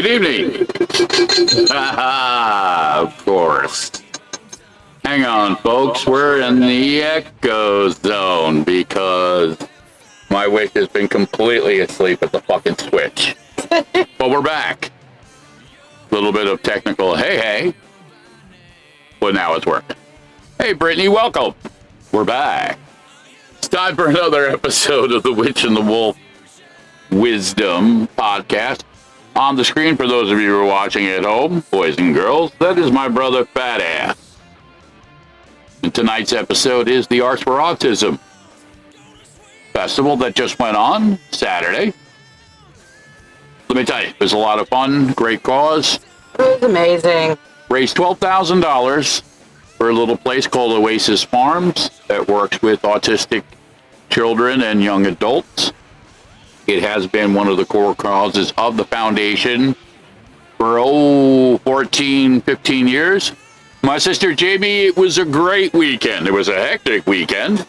Good evening. Of course. Hang on, folks. We're in the echo zone because my wife has been completely asleep at the fucking switch. But we're back. A little bit of technical hey. But now it's working. Hey, Brittany, welcome. We're back. It's time for another episode of the Witch and the Wolf Wisdom podcast. On the screen, for those of you who are watching at home, boys and girls, that is my brother, Fat Ass. And tonight's episode is the Arts for Autism festival that just went on Saturday. Let me tell you, it was a lot of fun, great cause. It was amazing. Raised $12,000 for a little place called Oasis Farms that works with autistic children and young adults. It has been one of the core causes of the foundation for 14, 15 years. My sister Jamie, it was a great weekend. It was a hectic weekend.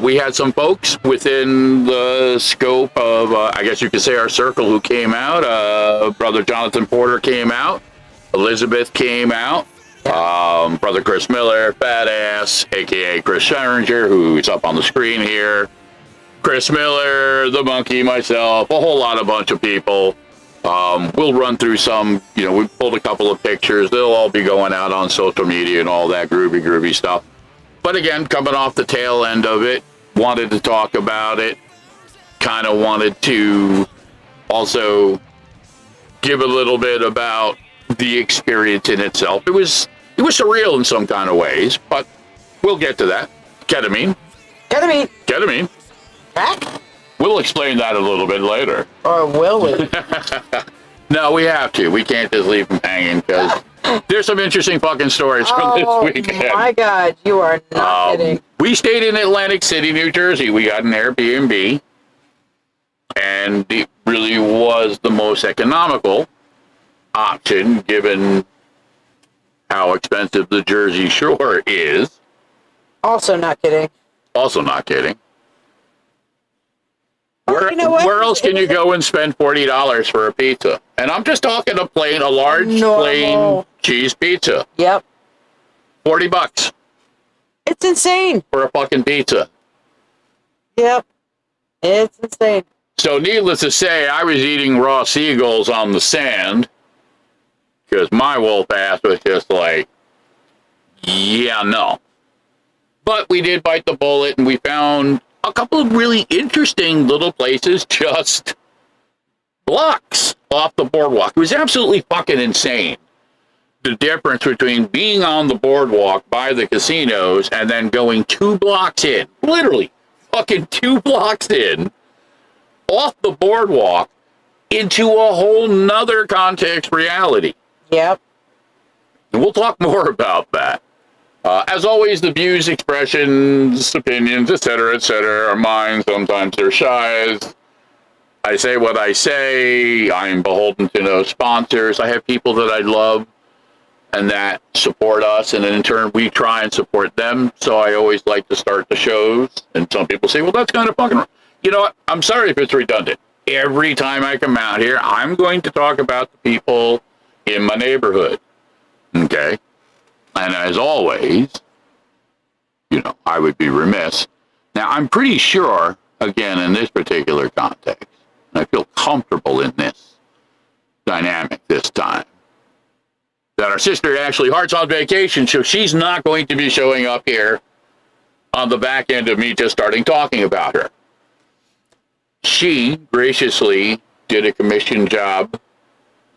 We had some folks within the scope of, I guess you could say, our circle who came out. Brother Jonathan Porter came out. Elizabeth came out. Brother Chris Miller, Fat Ass, a.k.a. Chris Scheringer, who's up on the screen here. Chris Miller, the monkey, myself, a whole bunch of people. We'll run through some, we pulled a couple of pictures. They'll all be going out on social media and all that groovy stuff. But again, coming off the tail end of it, wanted to talk about it. Kind of wanted to also give a little bit about the experience in itself. It was surreal in some kind of ways, but we'll get to that. Ketamine. Crack? We'll explain that a little bit later. Or will we? No, we have to. We can't just leave them hanging because there's some interesting fucking stories from this weekend. Oh my God, you are not kidding. We stayed in Atlantic City, New Jersey. We got an Airbnb, and it really was the most economical option given how expensive the Jersey Shore is. Also not kidding. Where else can you go and spend $40 for a pizza? And I'm just talking a large plain cheese pizza. Yep. $40 It's insane. for a fucking pizza. Yep. It's insane. So needless to say, I was eating raw seagulls on the sand because my wolf ass was just like, yeah, no. But we did bite the bullet and we found a couple of really interesting little places just blocks off the boardwalk. It was absolutely fucking insane. The difference between being on the boardwalk by the casinos and then going 2 blocks in, literally fucking 2 blocks in, off the boardwalk into a whole nother context reality. Yep. And we'll talk more about that. As always, the views, expressions, opinions, etc., are mine. Sometimes they're Shiya's. I say what I say. I'm beholden to no sponsors. I have people that I love and that support us, and in turn, we try and support them. So I always like to start the shows. And some people say, well, that's kind of fucking... You know what? I'm sorry if it's redundant. Every time I come out here, I'm going to talk about the people in my neighborhood. Okay? And as always, I would be remiss. Now, I'm pretty sure, again, in this particular context, and I feel comfortable in this dynamic this time, that our sister Ashley Hart's on vacation, so she's not going to be showing up here on the back end of me just starting talking about her. She graciously did a commission job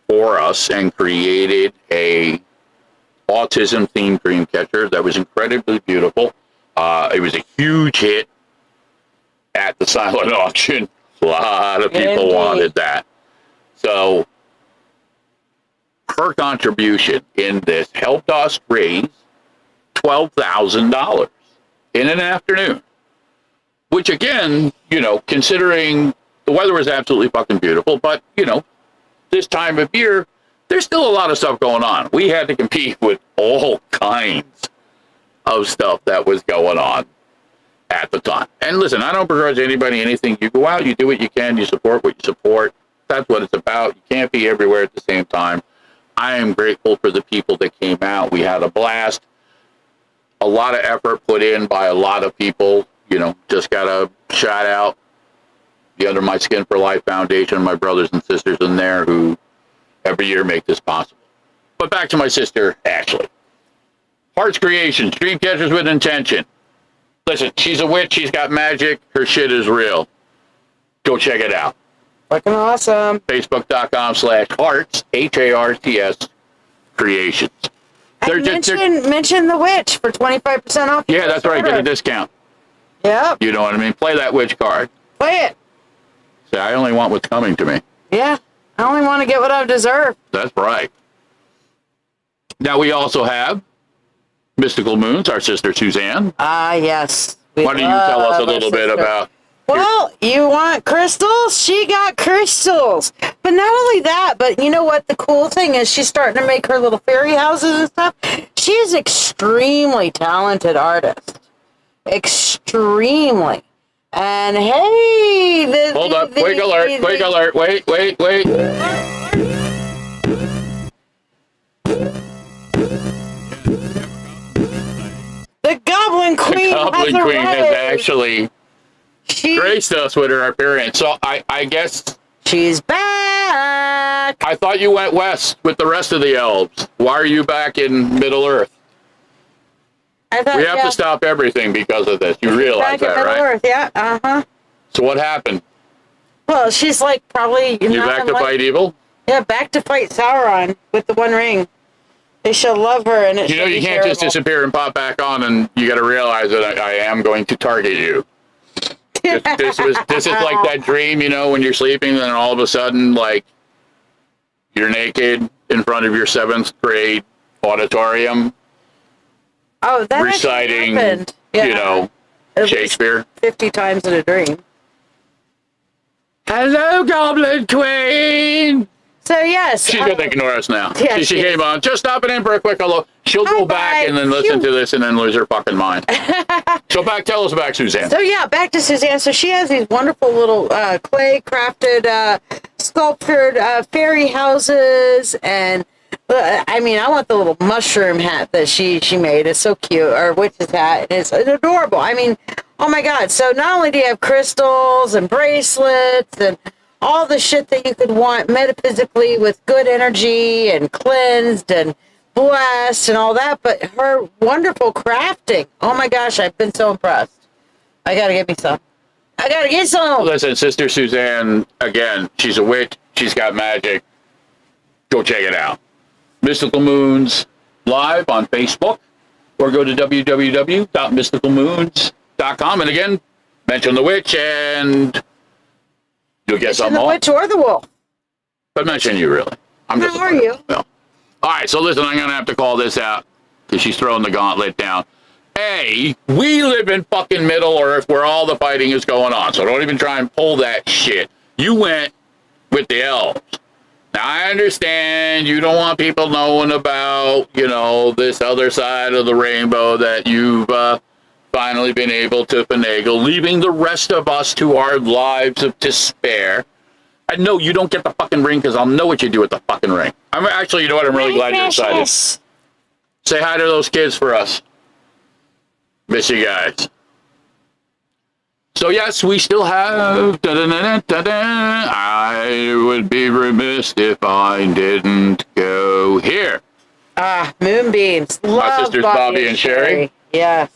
for us and created a autism-themed dream catcher that was incredibly beautiful. It was a huge hit at the silent auction. A lot of people wanted that. So her contribution in this helped us raise $12,000 in an afternoon. Which again, considering the weather was absolutely fucking beautiful, but, this time of year, there's still a lot of stuff going on. We had to compete with all kinds of stuff that was going on at the time. And listen, I don't begrudge anybody anything. You go out, you do what you can, you support what you support. That's what it's about. You can't be everywhere at the same time. I am grateful for the people that came out. We had a blast. A lot of effort put in by a lot of people. You know, just got to shout out the Under My Skin for Life Foundation, my brothers and sisters in there who every year make this possible. But back to my sister, Ashley. Heart's Creations, Dream Catchers with Intention. Listen, she's a witch. She's got magic. Her shit is real. Go check it out. Fucking awesome. Facebook.com/hearts, HARTS, creations. Mention the witch for 25% off. Yeah, that's right. Get a discount. Yep. You know what I mean? Play that witch card. Play it. Say, I only want what's coming to me. Yeah. I only want to get what I deserve. That's right. Now we also have Mystical Moons, our sister Suzanne. Ah, yes. Why don't you tell us a little bit about... Well, you want crystals? She got crystals. But not only that, but you know what the cool thing is? She's starting to make her little fairy houses and stuff. She's an extremely talented artist. Extremely. And hey... Hold up. Quick alert. Wait. The Goblin Queen, has actually graced us with her appearance. So I guess... She's back! I thought you went west with the rest of the elves. Why are you back in Middle Earth? We have to stop everything because of this. You realize that, right? Earth, yeah, uh-huh. So what happened? Well, she's like probably... You back to fight evil? Yeah, back to fight Sauron with the One Ring. They shall love her, and it. You know, you can't just disappear and pop back on, and you got to realize that I am going to target you. This is like that dream, you know, when you're sleeping, and then all of a sudden, like, you're naked in front of your 7th grade auditorium. Oh, that reciting, yeah. You know, Shakespeare 50 times in a dream. Hello, Goblin Queen. So, yes. She's going to ignore us now. Yeah, she came on. Just stopping in for a quick hello. She'll go back and then listen to this and then lose her fucking mind. So tell us about Suzanne. So, yeah, back to Suzanne. So, she has these wonderful little clay crafted, sculptured fairy houses. And, I mean, I want the little mushroom hat that she made. It's so cute. Or witch's hat. And it's adorable. I mean, oh, my God. So, not only do you have crystals and bracelets and all the shit that you could want metaphysically with good energy and cleansed and blessed and all that, but her wonderful crafting. Oh my gosh, I've been so impressed. I gotta get me some. I gotta get some. Listen, Sister Suzanne, again, she's a witch. She's got magic. Go check it out. Mystical Moons live on Facebook, or go to www.mysticalmoons.com. And again, mention the witch and you'll get some the witch or the wolf. But mention you, really. How are you? Well, all right, so listen, I'm going to have to call this out because she's throwing the gauntlet down. A, we live in fucking Middle Earth where all the fighting is going on, so don't even try and pull that shit. You went with the elves. Now, I understand you don't want people knowing about, you know, this other side of the rainbow that you've finally been able to finagle, leaving the rest of us to our lives of despair. And no, you don't get the fucking ring because I'll know what you do with the fucking ring. I'm actually, you know what? I'm really glad you're excited. Say hi to those kids for us. Miss you guys. So yes, we still have. I would be remiss if I didn't go here. Moonbeams. Love my sisters Bobby and Sherry. Yes.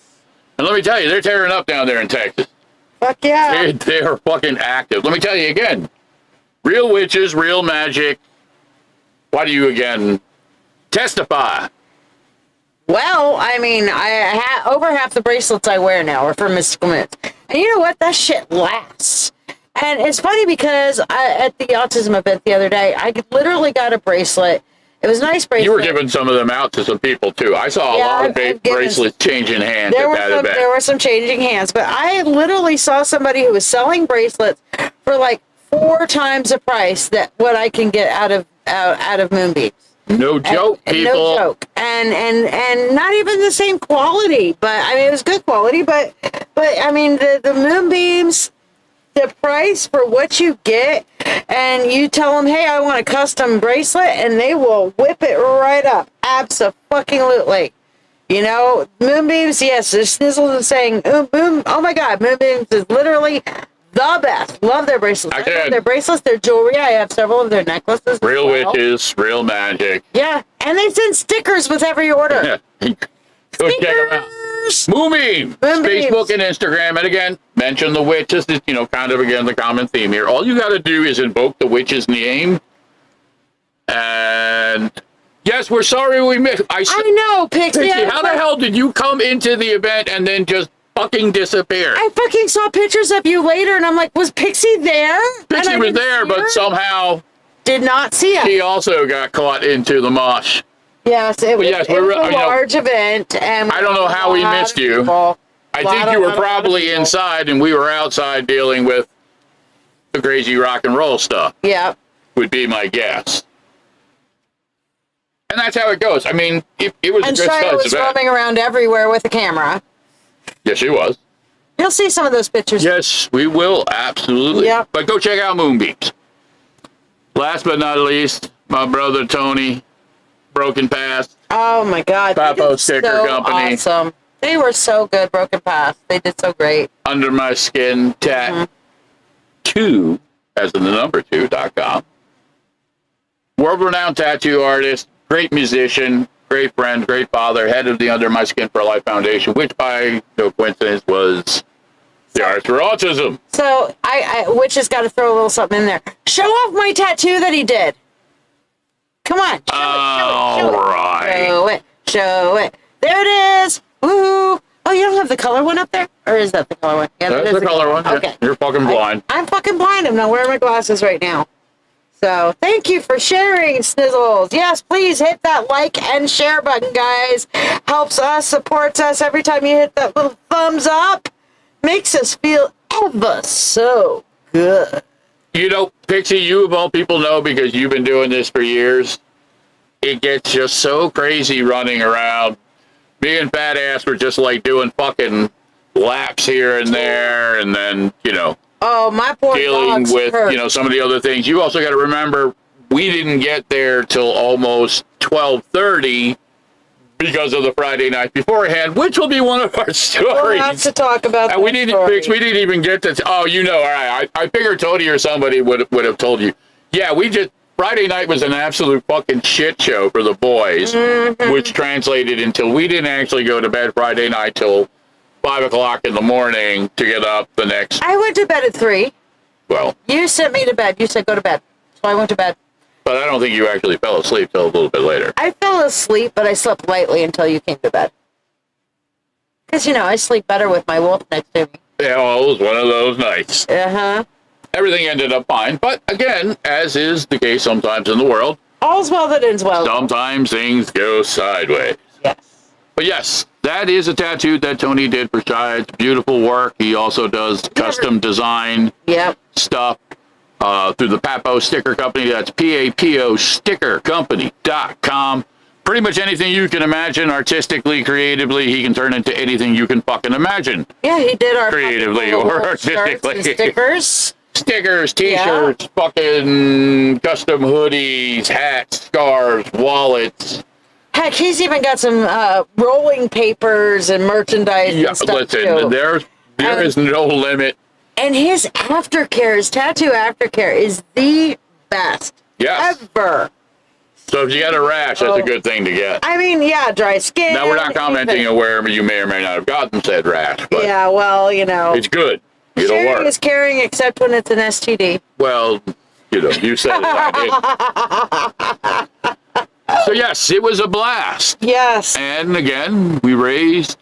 And let me tell you, they're tearing up down there in Texas. Fuck yeah. They are fucking active. Let me tell you again. Real witches, real magic. Why do you again testify? Well, I mean, over half the bracelets I wear now are from Mystical Moons. And you know what? That shit lasts. And it's funny because at the autism event the other day, I literally got a bracelet. It was a nice bracelet. You were giving some of them out to some people, too. I saw a lot of bracelets changing hands at that event. There were some changing hands, but I literally saw somebody who was selling bracelets for like 4 times the price that what I can get out of Moonbeams. No joke, people. No joke. And not even the same quality, but I mean, it was good quality, but I mean, the Moonbeams, the price for what you get, and you tell them, hey, I want a custom bracelet, and they will whip it right up. Abso-fucking-lutely. You know, Moonbeams, yes, there's Snizzles is saying, oh my God, Moonbeams is literally the best. Love their bracelets. I love their bracelets, their jewelry. I have several of their necklaces. Real witches, real magic. Yeah, and they send stickers with every order. Yeah. Go check them out. Moonbeam, Facebook and Instagram. And again, mention the witches. You know, kind of, again, the common theme here. All you got to do is invoke the witch's name. And yes, we're sorry we missed. I know, Pixie. How the hell did you come into the event and then just fucking disappear? I fucking saw pictures of you later, and I'm like, was Pixie there? Pixie was there, but somehow did not see us. She also got caught into the mosh. Yes, it was a large event, and I don't know how we missed you. I think you were probably inside, and we were outside dealing with the crazy rock and roll stuff. Yeah, would be my guess. And that's how it goes. I mean, it was and a good Shiya was roaming around everywhere with a camera. Yes, she was. You'll see some of those pictures. Yes, we will, absolutely. Yeah. But go check out Moonbeams. Last but not least, my brother Tony, Broken Past. Oh my God. Papo Sticker Company. Awesome. They were so good, Broken Past. They did so great. Under My Skin Tattoo, as in the number 2.com. World-renowned tattoo artist, great musician, great friend, great father, head of the Under My Skin for Life Foundation, which by no coincidence was the Arts for Autism. So Witch has got to throw a little something in there. Show off my tattoo that he did. Come on. Show it. Show it. There it is. Woohoo. Oh, you don't have the color one up there? Or is that the color one? Yeah, that's the color one. Okay. Yeah, you're fucking blind. I'm fucking blind. I'm not wearing my glasses right now. So thank you for sharing, Snizzles. Yes, please hit that like and share button, guys. Helps us, supports us. Every time you hit that little thumbs up, makes us feel ever so good. You know, Pixie, you of all people know, because you've been doing this for years, it gets just so crazy running around. Me and Fat Ass were just like doing fucking laps here and there, and then, you know, oh, my poor dealing with, hurt. you know, some of the other things. You also got to remember, we didn't get there till almost 12:30 because of the Friday night beforehand, which will be one of our stories. We'll have to talk about that. We didn't even get to. Oh, you know, all right. I figured Tony or somebody would have told you. Yeah, Friday night was an absolute fucking shit show for the boys, which translated until we didn't actually go to bed Friday night till 5 o'clock in the morning to get up the next. I went to bed at 3. Well, you sent me to bed. You said go to bed, so I went to bed. But I don't think you actually fell asleep till a little bit later. I fell asleep, but I slept lightly until you came to bed. Because, you know, I sleep better with my wolf next to me. Yeah, well, it was one of those nights. Uh-huh. Everything ended up fine. But again, as is the case sometimes in the world, all's well that ends well. Sometimes things go sideways. Yes. But yes, that is a tattoo that Tony did for Shiya. It's beautiful work. He also does custom design stuff through the Papo Sticker Company. That's PAPO stickercompany.com. Pretty much anything you can imagine artistically, creatively, he can turn into anything you can fucking imagine. Yeah, he did our creatively or artistically. Stickers. Stickers, t-shirts, fucking custom hoodies, hats, scarves, wallets. Heck, he's even got some rolling papers and merchandise and stuff listen, too. There is no limit. And his aftercare, his tattoo aftercare is the best ever. So if you got a rash, that's a good thing to get. I mean, yeah, dry skin. Now, we're not commenting on where you may or may not have gotten said rash. But yeah, well, you know. It's good. It'll sharing work. is caring, except when it's an STD. Well, you know, you said it, I did. So, yes, it was a blast. Yes. And, again, we raised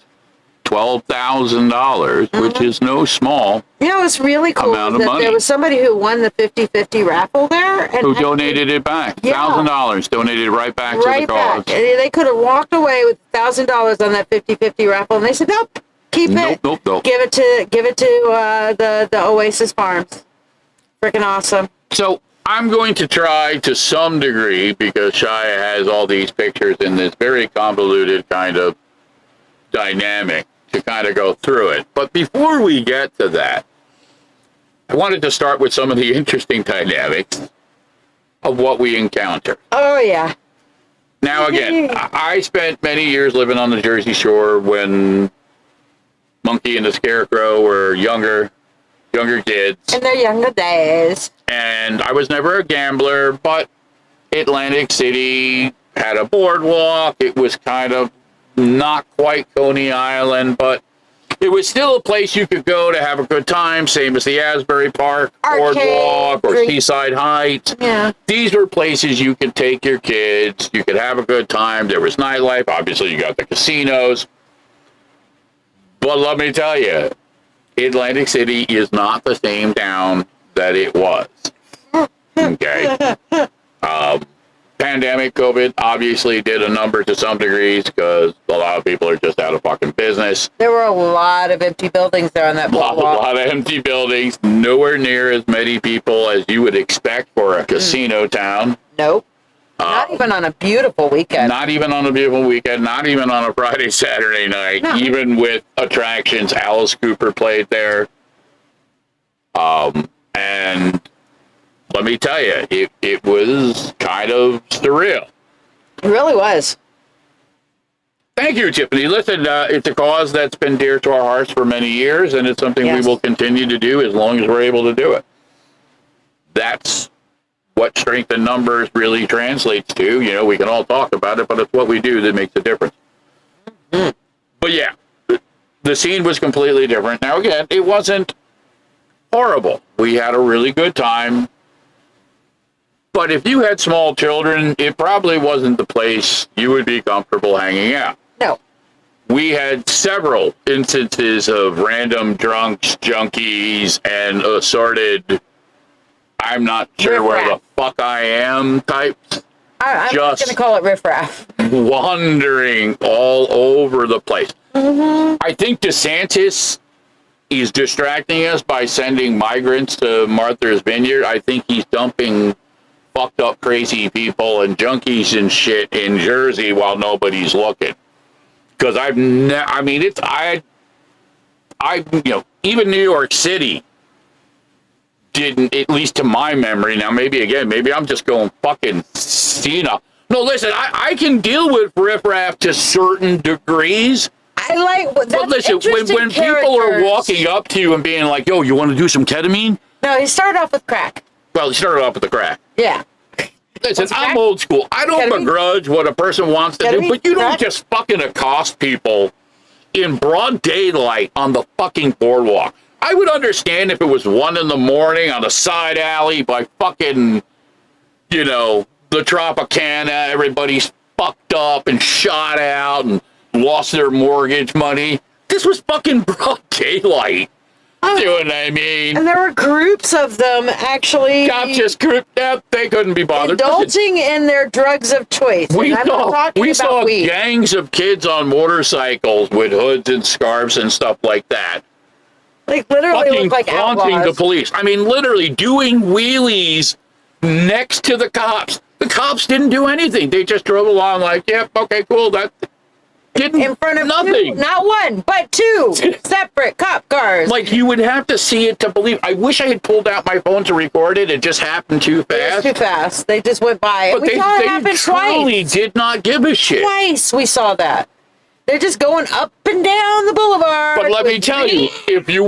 $12,000, which is no small You know, what's really cool amount is of that money. there was somebody who won the 50-50 raffle there. And who donated it back. Yeah. $1,000 donated right back to the cause. Back. And they could have walked away with $1,000 on that 50-50 raffle, and they said, nope, keep it. Nope. Give it to the Oasis Farms. Freaking awesome. So I'm going to try to some degree, because Shiya has all these pictures in this very convoluted kind of dynamic, to kind of go through it. But before we get to that, I wanted to start with some of the interesting dynamics of what we encounter. Oh, yeah. Now, again, I spent many years living on the Jersey Shore when Monkey and the Scarecrow were younger kids. In their younger days. And I was never a gambler, but Atlantic City had a boardwalk. It was kind of not quite Coney Island, but it was still a place you could go to have a good time, same as the Asbury Park Boardwalk or Seaside Heights. Yeah. These were places you could take your kids. You could have a good time. There was nightlife. Obviously, you got the casinos. But let me tell you, Atlantic City is not the same town that it was. Okay. Pandemic, COVID, obviously did a number to some degrees because a lot of people are just out of fucking business. There were a lot of empty buildings there on that boardwalk. A lot of empty buildings. Nowhere near as many people as you would expect for a casino town. Nope. Not even on a beautiful weekend. Not even on a beautiful weekend. Not even on a Friday, Saturday night. No. Even with attractions. Alice Cooper played there. And let me tell you, it was kind of surreal. It really was. Thank you, Tiffany. Listen, it's a cause that's been dear to our hearts for many years, and it's something we will continue to do as long as we're able to do it. That's what strength in numbers really translates to. You know, we can all talk about it, but it's what we do that makes a difference. Mm-hmm. But yeah, the scene was completely different. Now, again, it wasn't horrible. We had a really good time. But if you had small children, it probably wasn't the place you would be comfortable hanging out. No. We had several instances of random drunks, junkies, and assorted, I'm not sure where the fuck I am types. I'm just going to call it riffraff. Wandering all over the place. Mm-hmm. I think DeSantis is distracting us by sending migrants to Martha's Vineyard. I think he's dumping fucked up crazy people and junkies and shit in Jersey while nobody's looking. Because even New York City didn't, at least to my memory. Now, maybe I'm just going fucking senile. No, listen, I can deal with riffraff to certain degrees. I like that. But listen, when people are walking up to you and being like, yo, you want to do some ketamine? No, he started off with crack. Well, he started off with the crack. Yeah. Listen, I'm old school. I don't begrudge what a person wants to do, but you don't just fucking accost people in broad daylight on the fucking boardwalk. I would understand if it was 1 a.m. on a side alley by fucking, the Tropicana. Everybody's fucked up and shot out and lost their mortgage money. This was fucking broad daylight. You know what I mean? And there were groups of them actually. Just they couldn't be bothered. Indulging in their drugs of choice. We saw gangs of kids on motorcycles with hoods and scarves and stuff like that. Like literally look like taunting outlaws. The police. I mean, literally doing wheelies next to the cops. The cops didn't do anything. They just drove along like, yep, okay, cool. That didn't in front of nothing. Not one, but 2 separate cop cars. Like, you would have to see it to believe. I wish I had pulled out my phone to record it. It just happened too fast. It was too fast. They just went by. But we saw it happen truly twice. Did not give a shit. Twice we saw that. They're just going up and down the boulevard. But let me tell you, if you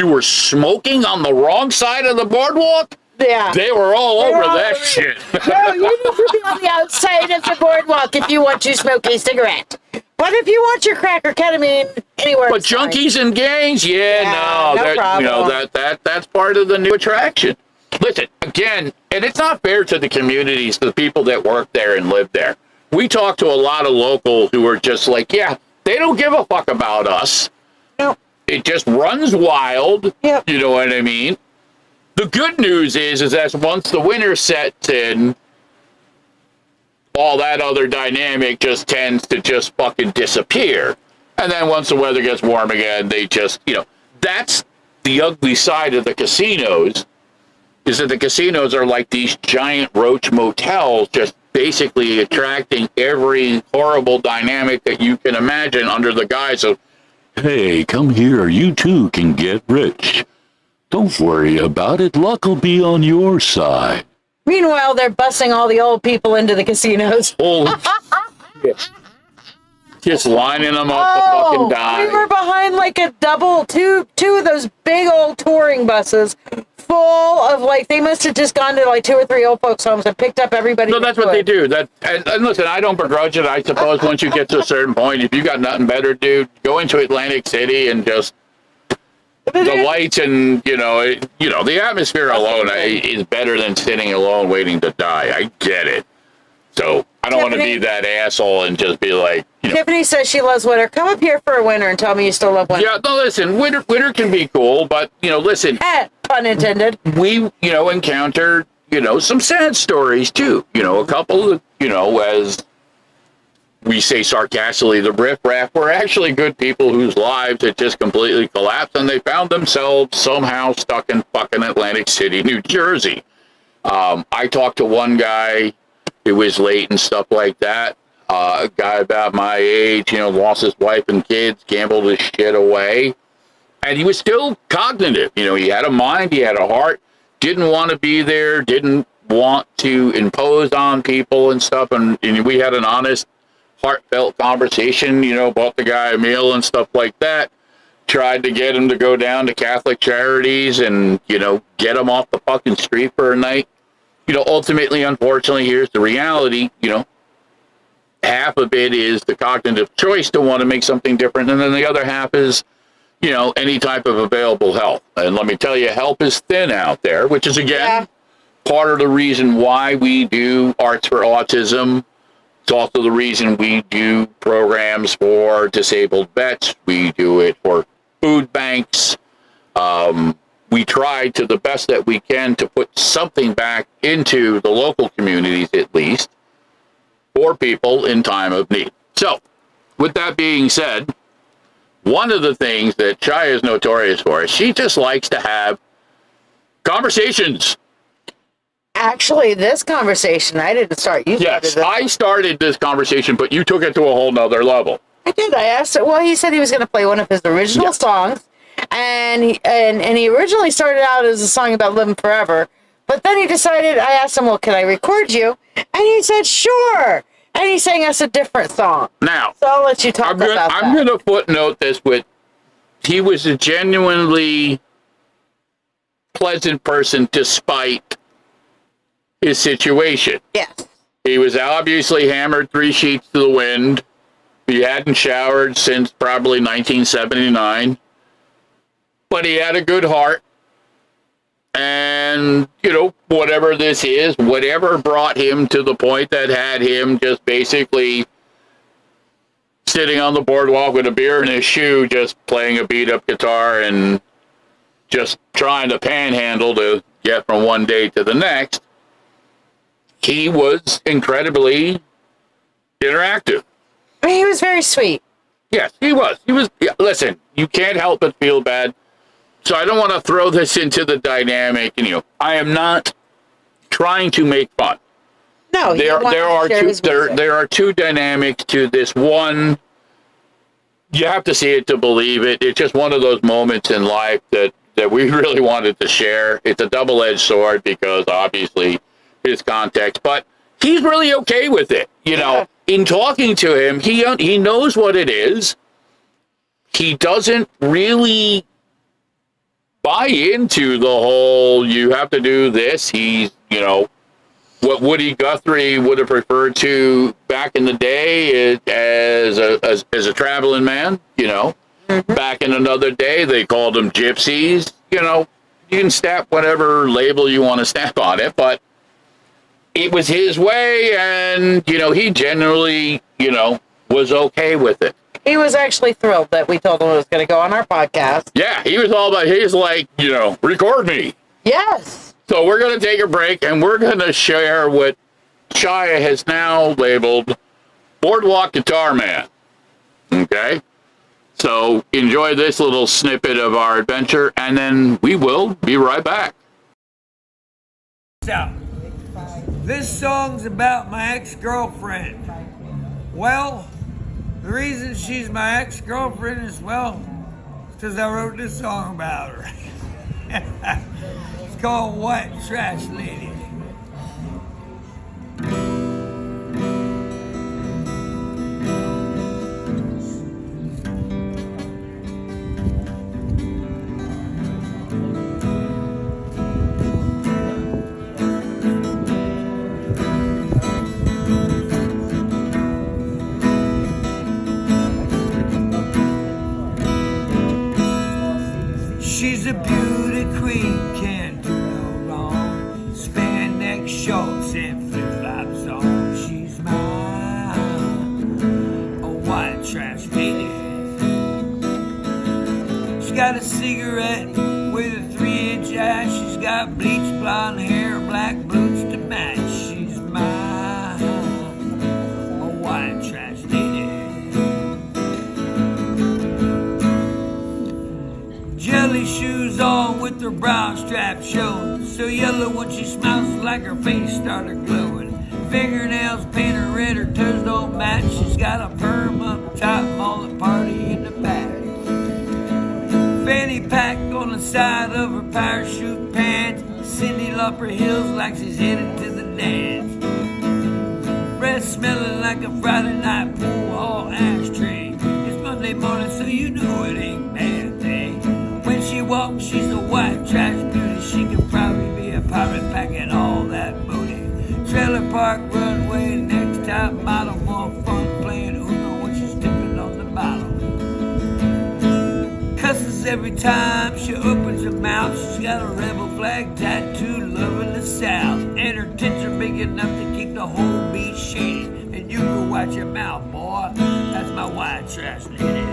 were smoking on the wrong side of the boardwalk, they were all over that shit. No, you need to be on the outside of the boardwalk if you want to smoke a cigarette. But if you want your crack or ketamine anywhere, but junkies and gangs, no problem. That's part of the new attraction. Listen, again, and it's not fair to the communities, to the people that work there and live there. We talk to a lot of locals who are just like, they don't give a fuck about us. No. It just runs wild. Yep. You know what I mean? The good news is that once the winter sets in, all that other dynamic just tends to just fucking disappear. And then once the weather gets warm again, they just, that's the ugly side of the casinos, is that the casinos are like these giant roach motels, just basically attracting every horrible dynamic that you can imagine under the guise of, hey, come here, you too can get rich. Don't worry about it. Luck will be on your side. Meanwhile, they're busing all the old people into the casinos. Holy shit. Just lining them up to fucking die. We were behind like a two of those big old touring buses full of like, they must have just gone to like 2 or 3 old folks' homes and picked up everybody. No, that's what they do. And listen, I don't begrudge it. I suppose once you get to a certain point, if you got nothing better to do, go into Atlantic City and just the lights and the atmosphere alone is better than sitting alone waiting to die. I get it. So I don't want to be that asshole and just be like, Tiffany says she loves winter. Come up here for a winter and tell me you still love winter. Yeah, no, listen, winter can be cool, but listen. Pun intended. We encounter some sad stories too. A couple as we say sarcastically, the riffraff were actually good people whose lives had just completely collapsed, and they found themselves somehow stuck in fucking Atlantic City, New Jersey. I talked to one guy who was late and stuff like that. A guy about my age, lost his wife and kids, gambled his shit away, and he was still cognitive. He had a mind, he had a heart, didn't want to be there, didn't want to impose on people and stuff, and we had an honest, heartfelt conversation, bought the guy a meal and stuff like that, tried to get him to go down to Catholic Charities and, get him off the fucking street for a night. Ultimately, unfortunately, here's the reality, half of it is the cognitive choice to want to make something different, and then the other half is, any type of available help. And let me tell you, help is thin out there, which is, again, part of the reason why we do Arts for Autism. It's also the reason we do programs for disabled vets. We do it for food banks. We try to the best that we can to put something back into the local communities, at least, for people in time of need. So, with that being said, one of the things that Shiya is notorious for is she just likes to have conversations. Actually, this conversation, I didn't start. You started. Yes, I started this conversation, but you took it to a whole nother level. I did. I asked her. Well, he said he was going to play one of his original songs, and he originally started out as a song about living forever, but then he decided. I asked him, "Well, can I record you?" And he said, "Sure." And he sang us a different song. Now, so I'll let you talk about that. I'm going to footnote this with, he was a genuinely pleasant person despite his situation. Yes. He was obviously hammered 3 sheets to the wind. He hadn't showered since probably 1979. But he had a good heart. And, whatever this is, whatever brought him to the point that had him just basically sitting on the boardwalk with a beer in his shoe, just playing a beat-up guitar and just trying to panhandle to get from one day to the next, he was incredibly interactive. I mean, he was very sweet. Yes, he was. Listen, you can't help but feel bad. So I don't want to throw this into the dynamic. I am not trying to make fun. No, there are two dynamics to this. One, you have to see it to believe it. It's just one of those moments in life that we really wanted to share. It's a double-edged sword because obviously his context, but he's really okay with it. In talking to him, he knows what it is. He doesn't really buy into the whole, you have to do this. He's, what Woody Guthrie would have referred to back in the day as a traveling man, Back in another day, they called them gypsies. You can stamp whatever label you want to stamp on it, but it was his way, and, he generally, was okay with it. He was actually thrilled that we told him it was going to go on our podcast. Yeah, he was all about, he's like, record me. Yes. So we're going to take a break, and we're going to share what Shiya has now labeled Boardwalk Guitar Man. Okay? So enjoy this little snippet of our adventure, and then we will be right back. So, this song's about my ex-girlfriend. Well, the reason she's my ex-girlfriend is, because I wrote this song about her. It's called White Trash Lady. She's a beauty queen, can't do no wrong. Spandex shorts and flip-flops on. She's mine, a white trash lady. She's got a cigarette with a 3-inch ash. She's got bleached blonde hair, black boots to match. She's mine, a white trash lady. Jelly shoes on with her brown strap showing. So yellow when she smiles like her face started glowing. Fingernails paint her red, her toes don't match. She's got a perm up top, mullet party in the back. Fanny pack on the side of her parachute pants. Cindy Lauper heels like she's headed to the dance. Breath smelling like a Friday night pool hall ashtray. It's Monday morning, so you know it ain't bad day. When she walks, she's a white trash beauty. She could probably be a pirate packing all that booty. Trailer park runway, next top model, more fun playing Uno when she's dipping on the bottle. Cusses every time she opens her mouth. She's got a rebel flag tattoo, loving the South. And her tits are big enough to keep the whole beach shaded. And you go watch your mouth, boy. That's my white trash lady.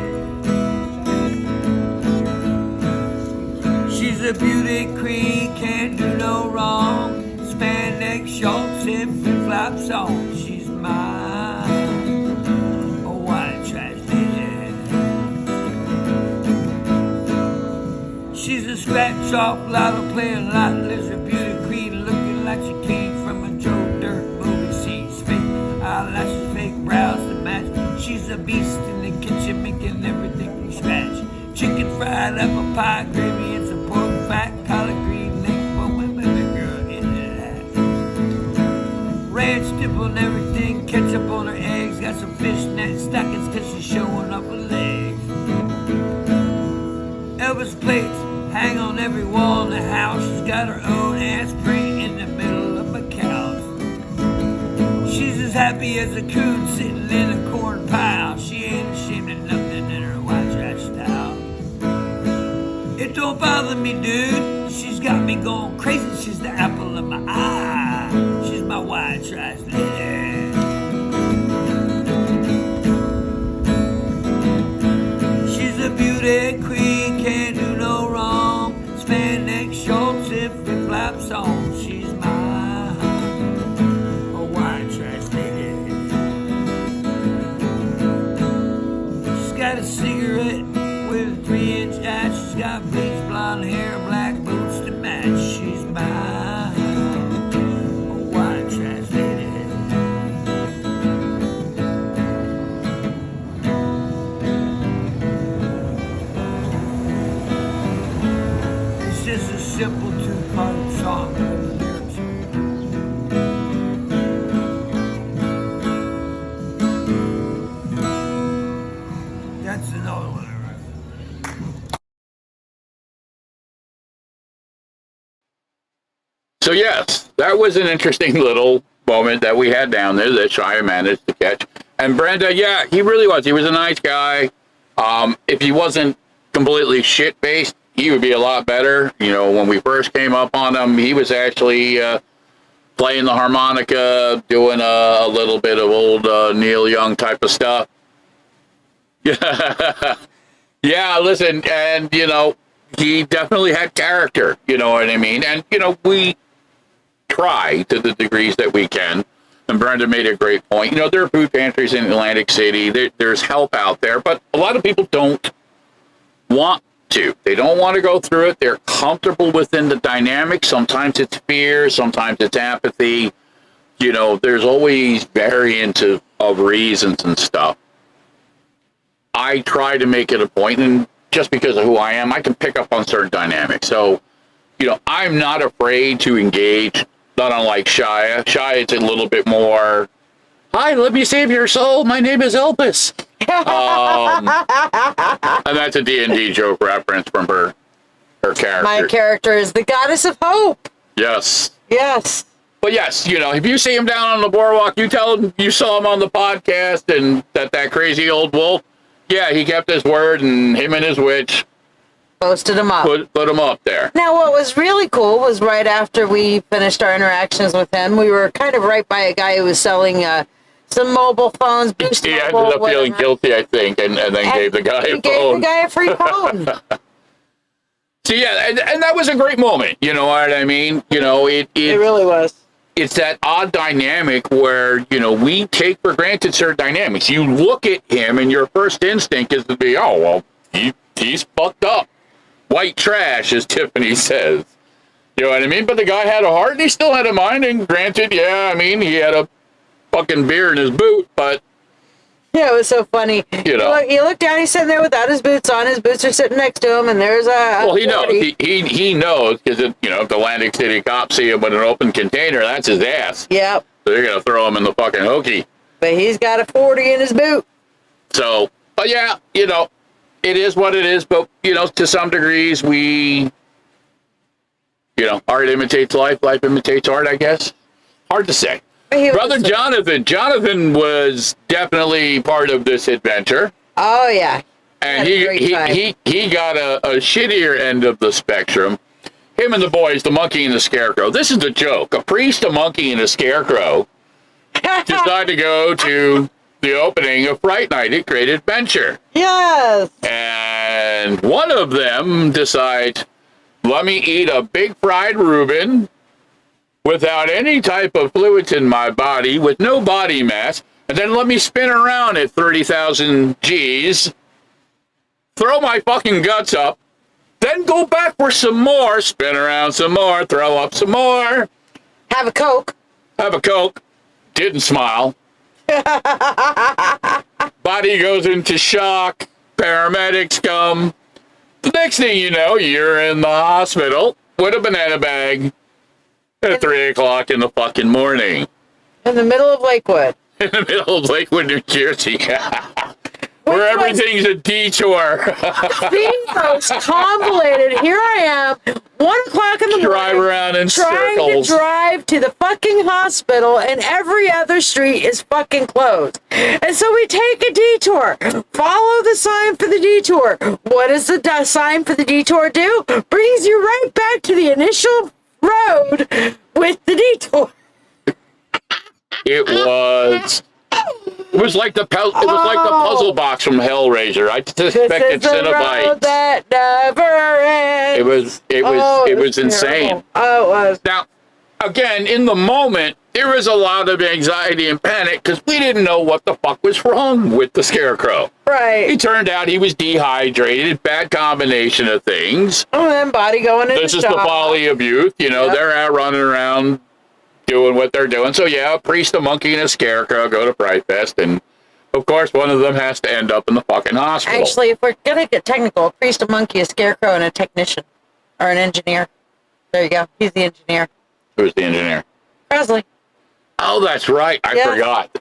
She's a beauty queen, can't do no wrong. Spandex shorts and flip-flops on. She's mine, a white trash lady. She's a scratch-off lotto playing lot lizard beauty queen, looking like she came from a Joe Dirt movie scene. Fake eyelashes, fake brows to match. She's a beast in the kitchen, making everything from scratch. Chicken fried apple pie, gravy and some pork fat, collard green neck bone, my baby girl into that. Ranch dip on everything, ketchup on her eggs, got some fishnet stockings cause she's showing off her legs. Elvis plates hang on every wall in the house. She's got her own ass print in the middle of a couch. She's as happy as a coon sitting in a corn pile. She ain't ashamed of nothing in her white trash style. It don't bother me, dude. She's got me going crazy. She's the apple of my eye. She's my white trash lady. She's a beauty queen, can't do no wrong. Spandex shorts and flip-flops on. She's mine, a white trash lady. She's got a cigarette with a 3-inch ash. She's got bleached blonde hair, black boots to match. She's mine, a white trash lady. It's just a simple 2-part song with the lyrics. That's another one I wrote. So yes, that was an interesting little moment that we had down there that Shiya managed to catch. And Brenda, yeah, he really was. He was a nice guy. If he wasn't completely shit-faced, he would be a lot better. You know, when we first came up on him, he was actually playing the harmonica, doing a little bit of old Neil Young type of stuff. Yeah, yeah. Listen, and you know, he definitely had character. You know what I mean? And you know, we try to the degrees that we can. And Brenda made a great point. You know, there are food pantries in Atlantic City. There's help out there, but a lot of people don't want to. They don't want to go through it. They're comfortable within the dynamic. Sometimes it's fear. Sometimes it's apathy. You know, there's always variants of reasons and stuff. I try to make it a point, and just because of who I am, I can pick up on certain dynamics. So I'm not afraid to engage, not unlike Shiya. Shiya is a little bit more, hi, let me save your soul. My name is Elvis. And that's a D&D joke reference from her character. My character is the goddess of hope. Yes. Yes. But yes, if you see him down on the boardwalk, you tell him you saw him on the podcast and that crazy old wolf. Yeah, he kept his word, and him and his witch Posted him up. put him up there. Now, what was really cool was right after we finished our interactions with him, we were kind of right by a guy who was selling some mobile phones. Boost He Mobile, ended up feeling guilty, I think, and then gave the guy a phone. Gave the guy a free phone. So yeah, and that was a great moment. You know what I mean? It really was. It's that odd dynamic where, we take for granted certain dynamics. You look at him and your first instinct is to be, oh, well, he's fucked up. White trash, as Tiffany says. You know what I mean? But the guy had a heart and he still had a mind. And granted, he had a fucking beer in his boot, but... Yeah, it was so funny. You look down, he's sitting there without his boots on. His boots are sitting next to him, and there's a... Well, he knows. He knows, because, if the Atlantic City cops see him with an open container, that's his ass. Yep. So they're going to throw him in the fucking hokey. But he's got a 40 in his boot. So, but yeah, it is what it is. But, to some degrees, art imitates life. Life imitates art, I guess. Hard to say. Brother Jonathan was definitely part of this adventure. Oh, yeah. And he got a shittier end of the spectrum. Him and the boys, the monkey and the scarecrow. This is the joke. A priest, a monkey, and a scarecrow decide to go to the opening of Fright Night at Great Adventure. Yes. And one of them decides, let me eat a big fried Reuben without any type of fluids in my body, with no body mass, and then let me spin around at 30,000 Gs, throw my fucking guts up, then go back for some more, spin around some more, throw up some more. Have a Coke. Didn't smile. Body goes into shock. Paramedics come. The next thing you know, you're in the hospital with a banana bag at 3 o'clock in the fucking morning. In the middle of Lakewood. In the middle of Lakewood, New Jersey. Where everything's a detour. The most convoluted. Here I am, 1 o'clock in the morning. Drive around in trying circles. to drive to the fucking hospital, and every other street is fucking closed. And so we take a detour. Follow the sign for the detour. What does the sign for the detour do? Brings you right back to the initial road with the detour. It was like the puzzle box from Hellraiser. I suspected Cinnabites. That never ends. It was insane. Terrible. Oh, it was. Now, again, in the moment, there was a lot of anxiety and panic because we didn't know what the fuck was wrong with the scarecrow. Right. It turned out he was dehydrated, bad combination of things. Oh, and then body going into This is the folly of youth. They're out running around doing what they're doing. So, yeah, a priest, a monkey, and a scarecrow go to Fright Fest, and, of course, one of them has to end up in the fucking hospital. Actually, if we're going to get technical, a priest, a monkey, a scarecrow, and a technician. Or an engineer. There you go. He's the engineer. Who's the engineer? Presley. Oh, that's right. I forgot.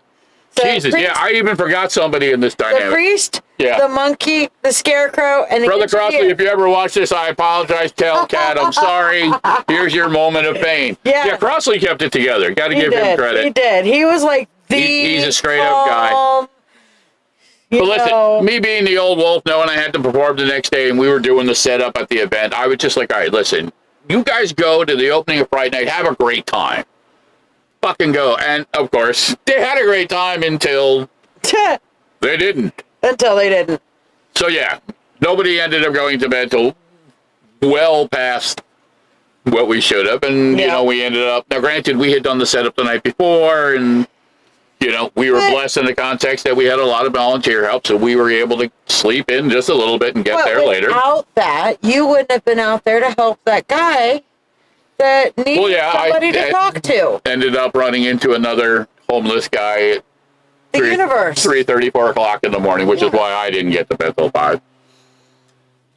So Jesus, priest, I even forgot somebody in this dynamic. The priest, the monkey, the scarecrow, and the Brother engineer. Crossley, if you ever watch this, I apologize. Tell Kat, I'm sorry. Here's your moment of fame. Yeah, Crossley kept it together. Got to give him credit. He did. He was like He's a straight-up guy. But listen, me being the old wolf, knowing I had to perform the next day, and we were doing the setup at the event, I was just like, all right, listen, you guys go to the opening of Fright Night, have a great time. Fucking go. And, of course, they had a great time until they didn't. Until they didn't. So, yeah, nobody ended up going to bed till well past what we should have. And, we ended up... Now, granted, we had done the setup the night before, and, we were blessed in the context that we had a lot of volunteer help, so we were able to sleep in just a little bit and get there later. Without that, you wouldn't have been out there to help that guy that needed somebody to talk to. Ended up running into another homeless guy at universe. 3:30, 4 o'clock in the morning, which is why I didn't get to bed till 5.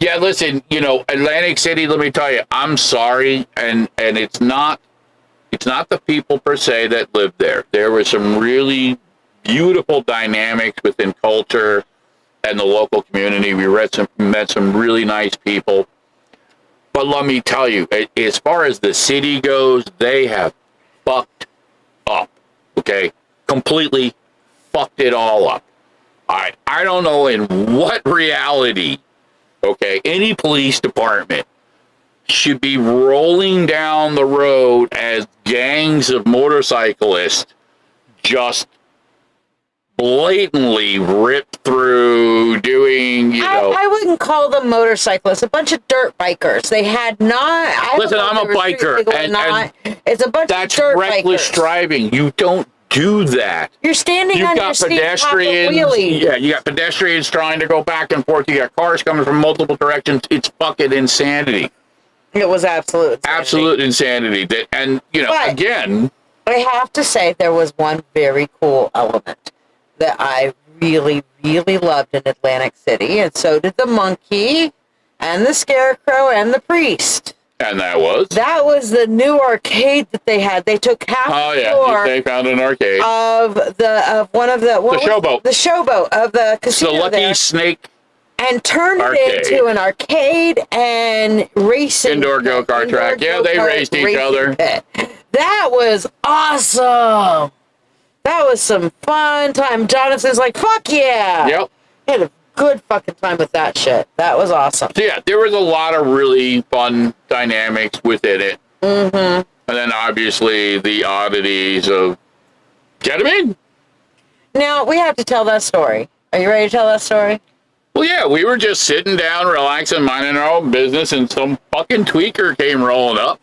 Yeah, listen, Atlantic City, let me tell you, I'm sorry, and it's not the people per se that live there. There were some really beautiful dynamics within culture and the local community. We met some really nice people. But let me tell you, as far as the city goes, they have fucked up, okay? Completely fucked it all up. I don't know in what reality, okay, any police department should be rolling down the road as gangs of motorcyclists just blatantly rip through doing, I wouldn't call them motorcyclists. A bunch of dirt bikers. They had not. Listen, I'm a biker, and it's a bunch of dirt reckless bikers. driving. You don't do that. You're standing You've on got your seat, pedestrians. wheelie. Yeah, you got pedestrians trying to go back and forth. You got cars coming from multiple directions. It's fucking insanity. It was absolute insanity. And but again, I have to say there was one very cool element that I really, really loved in Atlantic City, and so did the monkey, and the scarecrow, and the priest. And that was the new arcade that they had. They took half the floor. They found an arcade of one of the showboat. The showboat of the casino. The Lucky there. Snake. And turned arcade. it into an arcade and racing. Indoor go-kart track. Yeah, they raced each other. Pit. That was awesome. That was some fun time. Jonathan's like, fuck yeah. Yep. He had a good fucking time with that shit. That was awesome. So yeah, there was a lot of really fun dynamics within it. Mm-hmm. And then obviously the oddities of ketamine. Now, we have to tell that story. Are you ready to tell that story? Well, yeah, we were just sitting down, relaxing, minding our own business, and some fucking tweaker came rolling up.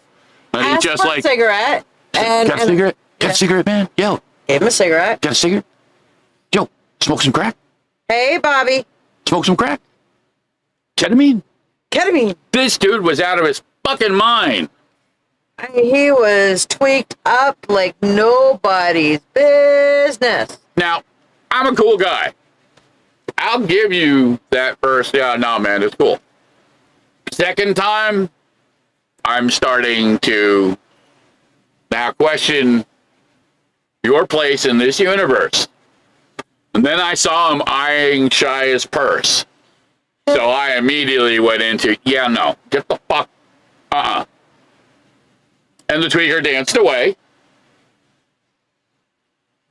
And he's just like, cigarette. Got a cigarette? Got a cigarette, man? Yo. Gave him a cigarette. Got a cigarette? Yo, smoke some crack? Hey, Bobby. Smoke some crack? Ketamine? Ketamine. This dude was out of his fucking mind. He was tweaked up like nobody's business. Now, I'm a cool guy. I'll give you that first, yeah, no, man, it's cool. Second time, I'm starting to now question your place in this universe. And then I saw him eyeing Shiya's purse. So I immediately went into, yeah, no, get the fuck, And the tweaker danced away.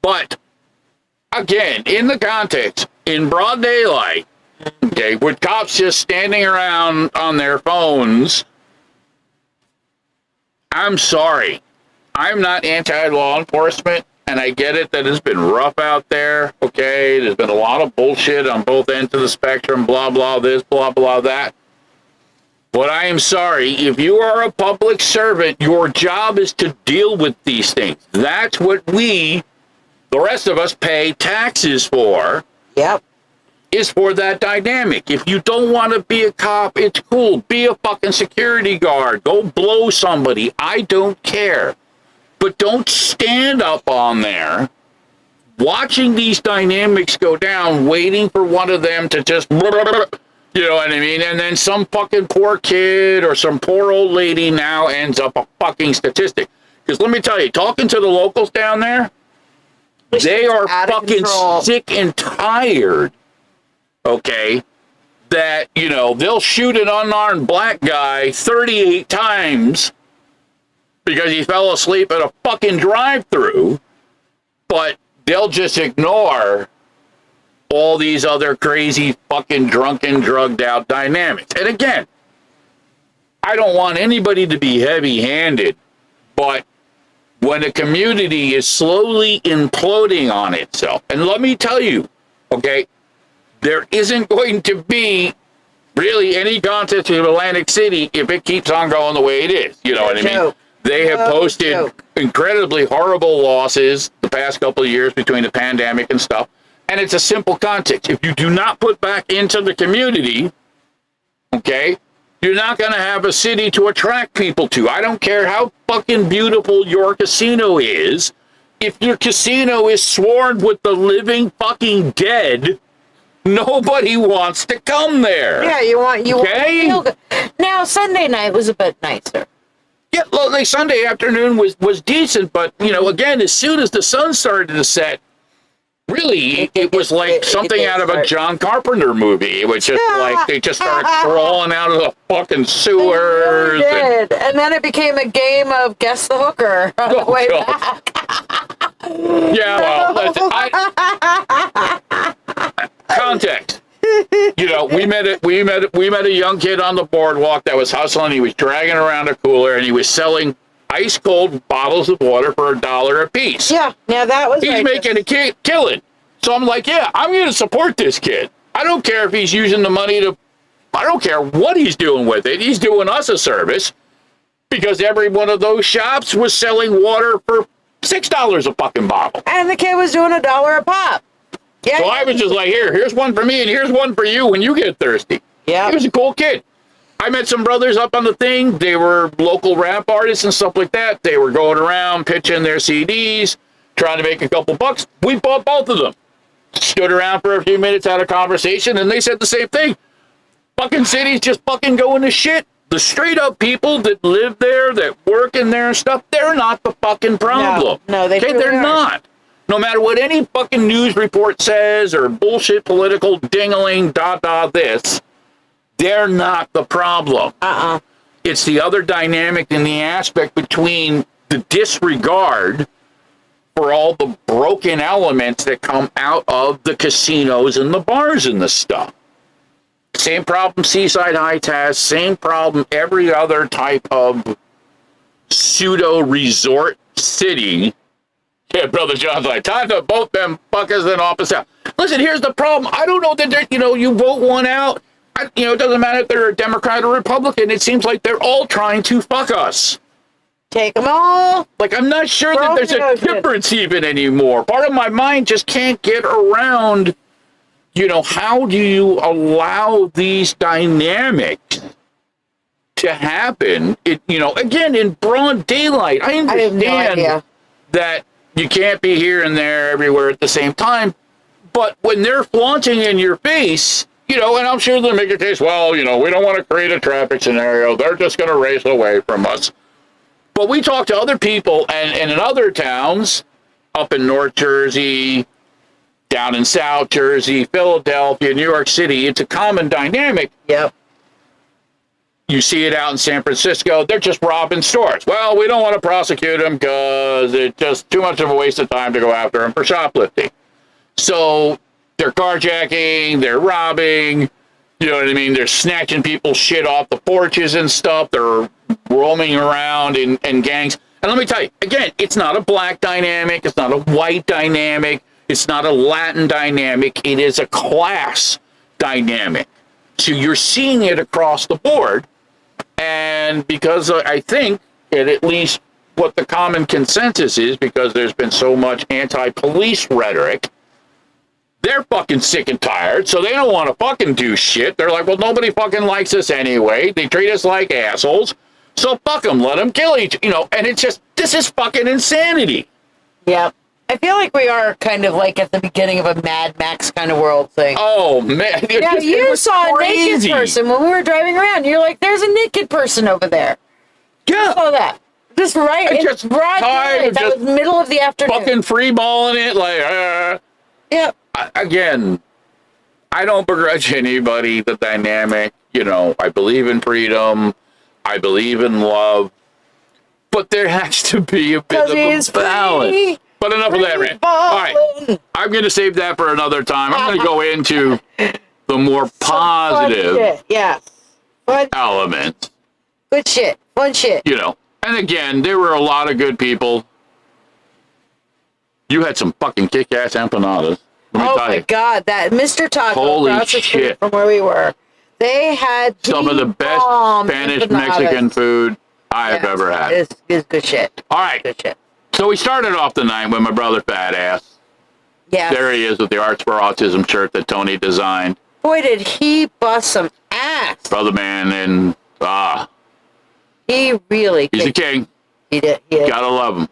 But, again, in the context, in broad daylight, okay, with cops just standing around on their phones, I'm sorry. I'm not anti-law enforcement, and I get it that it's been rough out there, okay? There's been a lot of bullshit on both ends of the spectrum, blah, blah, this, blah, blah, that. But I am sorry, if you are a public servant, your job is to deal with these things. That's what we, the rest of us, pay taxes for. Yep. Is for that dynamic. If you don't want to be a cop, it's cool. Be a fucking security guard. Go blow somebody. I don't care. But don't stand up on there watching these dynamics go down, waiting for one of them to just, you know what I mean? And then some fucking poor kid or some poor old lady now ends up a fucking statistic. Because let me tell you, talking to the locals down there, they are fucking sick and tired, okay, that, you know, they'll shoot an unarmed black guy 38 times because he fell asleep at a fucking drive-thru, but they'll just ignore all these other crazy fucking drunken, drugged-out dynamics. And again, I don't want anybody to be heavy-handed, but when a community is slowly imploding on itself, and let me tell you, okay, there isn't going to be really any contest in Atlantic City if it keeps on going the way it is. You know what I mean? They have posted incredibly horrible losses the past couple of years between the pandemic and stuff. And it's a simple context. If you do not put back into the community, okay, you're not going to have a city to attract people to. I don't care how fucking beautiful your casino is. If your casino is swarmed with the living fucking dead, Nobody wants to come there. Yeah, you want to Okay? feel good. Now, Sunday night was a bit nicer. Yeah, look, like Sunday afternoon was decent, but, you know, again, as soon as the sun started to set, really, it was like something out of a John Carpenter movie. It was just like they just started crawling out of the fucking sewers. It really did. And then it became a game of guess the hooker on the way back. Yeah, well, listen, context. You know, we met a young kid on the boardwalk that was hustling. He was dragging around a cooler and he was selling ice cold bottles of water for $1 a piece. Yeah, that was. He's making a killing. So I'm like, yeah, I'm going to support this kid. I don't care if he's using the money to. I don't care what he's doing with it. He's doing us a service because every one of those shops was selling water for $6 a fucking bottle. And the kid was doing $1 a pop. Yeah. So I was just like, here's one for me and here's one for you when you get thirsty. Yeah. He was a cool kid. I met some brothers up on the thing. They were local rap artists and stuff like that. They were going around pitching their CDs, trying to make a couple bucks. We bought both of them. Stood around for a few minutes, had a conversation, and they said the same thing. Fucking city's just fucking going to shit. The straight up people that live there, that work in there and stuff, they're not the fucking problem. No, they okay, truly they're are. not. No matter what any fucking news report says or bullshit political dingling this, they're not the problem. It's the other dynamic in the aspect between the disregard for all the broken elements that come out of the casinos and the bars and the stuff. Same problem Seaside Heights has, same problem every other type of pseudo-resort city. Yeah, Brother John's like, time to vote them fuckers in office out. Listen, here's the problem. I don't know that, you vote one out. It doesn't matter if they're a Democrat or Republican. It seems like they're all trying to fuck us. Take them all. Like, I'm not sure that there's a difference even anymore. Part of my mind just can't get around, how do you allow these dynamics to happen? Again, in broad daylight. I understand that you can't be here and there everywhere at the same time. But when they're flaunting in your face, and I'm sure they'll make a case, well, we don't want to create a traffic scenario. They're just going to race away from us. But we talk to other people and in other towns, up in North Jersey, down in South Jersey, Philadelphia, New York City, it's a common dynamic. Yep. You see it out in San Francisco. They're just robbing stores. Well, we don't want to prosecute them because it's just too much of a waste of time to go after them for shoplifting. So they're carjacking, they're robbing, you know what I mean? They're snatching people's shit off the porches and stuff. They're roaming around in gangs. And let me tell you, again, it's not a black dynamic. It's not a white dynamic. It's not a Latin dynamic. It is a class dynamic. So you're seeing it across the board. And because I think, at least what the common consensus is, because there's been so much anti-police rhetoric, they're fucking sick and tired, so they don't want to fucking do shit. They're like, well, nobody fucking likes us anyway. They treat us like assholes, so fuck them, let them kill each, and it's just, this is fucking insanity. Yep. I feel like we are kind of like at the beginning of a Mad Max kind of world thing. Oh, man. Yeah, you saw crazy. A naked person when we were driving around. You're like, there's a naked person over there. Yeah. You saw that. Just right in just broad tired daylight. of That just was middle of the afternoon. fucking free-balling it, like, Yep. Again, I don't begrudge anybody the dynamic. I believe in freedom. I believe in love. But there has to be a bit of a balance. But enough of that, Rand. All right. I'm going to save that for another time. I'm going to go into the more positive Fun shit. Yeah. Fun. elements. Good shit. Fun shit. And again, there were a lot of good people. You had some fucking kick-ass empanadas. Oh my God, that Mr. Taco Holy across the street shit. from where we were. They had Some of the best Spanish empanadas. Mexican food I have ever had. It's good shit. All right. Good shit. So we started off the night with my brother Fat Ass. Yeah. There he is with the Arts for Autism shirt that Tony designed. Boy, did he bust some ass. Brother man, and He really he's a kicked. king. He did. He did. Gotta love him.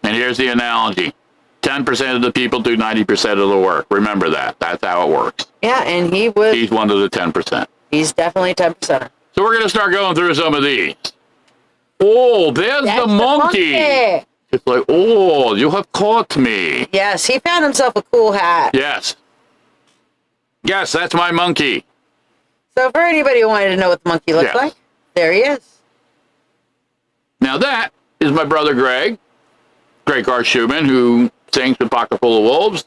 And here's the analogy. 10% of the people do 90% of the work. Remember that. That's how it works. Yeah, and he's one of the 10%. He's definitely 10%. So we're going to start going through some of these. Oh, there's the monkey. It's like, oh, you have caught me. Yes, he found himself a cool hat. Yes. Yes, that's my monkey. So for anybody who wanted to know what the monkey looks like, there he is. Now that is my brother Greg Gar Schumann, who sings with Pocket Full of Wolves.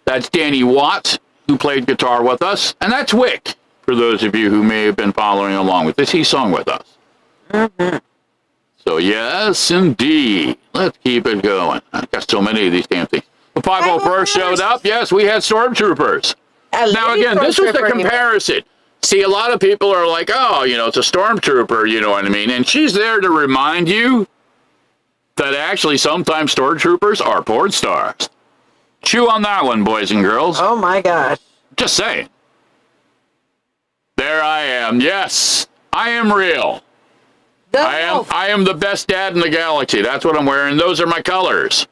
That's Danny Watts, who played guitar with us. And that's Wick, for those of you who may have been following along with this. He sung with us. Mm-hmm. So, yes, indeed. Let's keep it going. I've got so many of these damn things. The 501st showed up. Yes, we had stormtroopers. Now, again, this was the comparison. See, a lot of people are like, oh, you know, it's a stormtrooper, you know what I mean? And she's there to remind you that actually sometimes stormtroopers are porn stars. Chew on that one, boys and girls. Oh, my gosh. Just saying. There I am. Yes, I am real. I am the best dad in the galaxy. That's what I'm wearing. Those are my colors.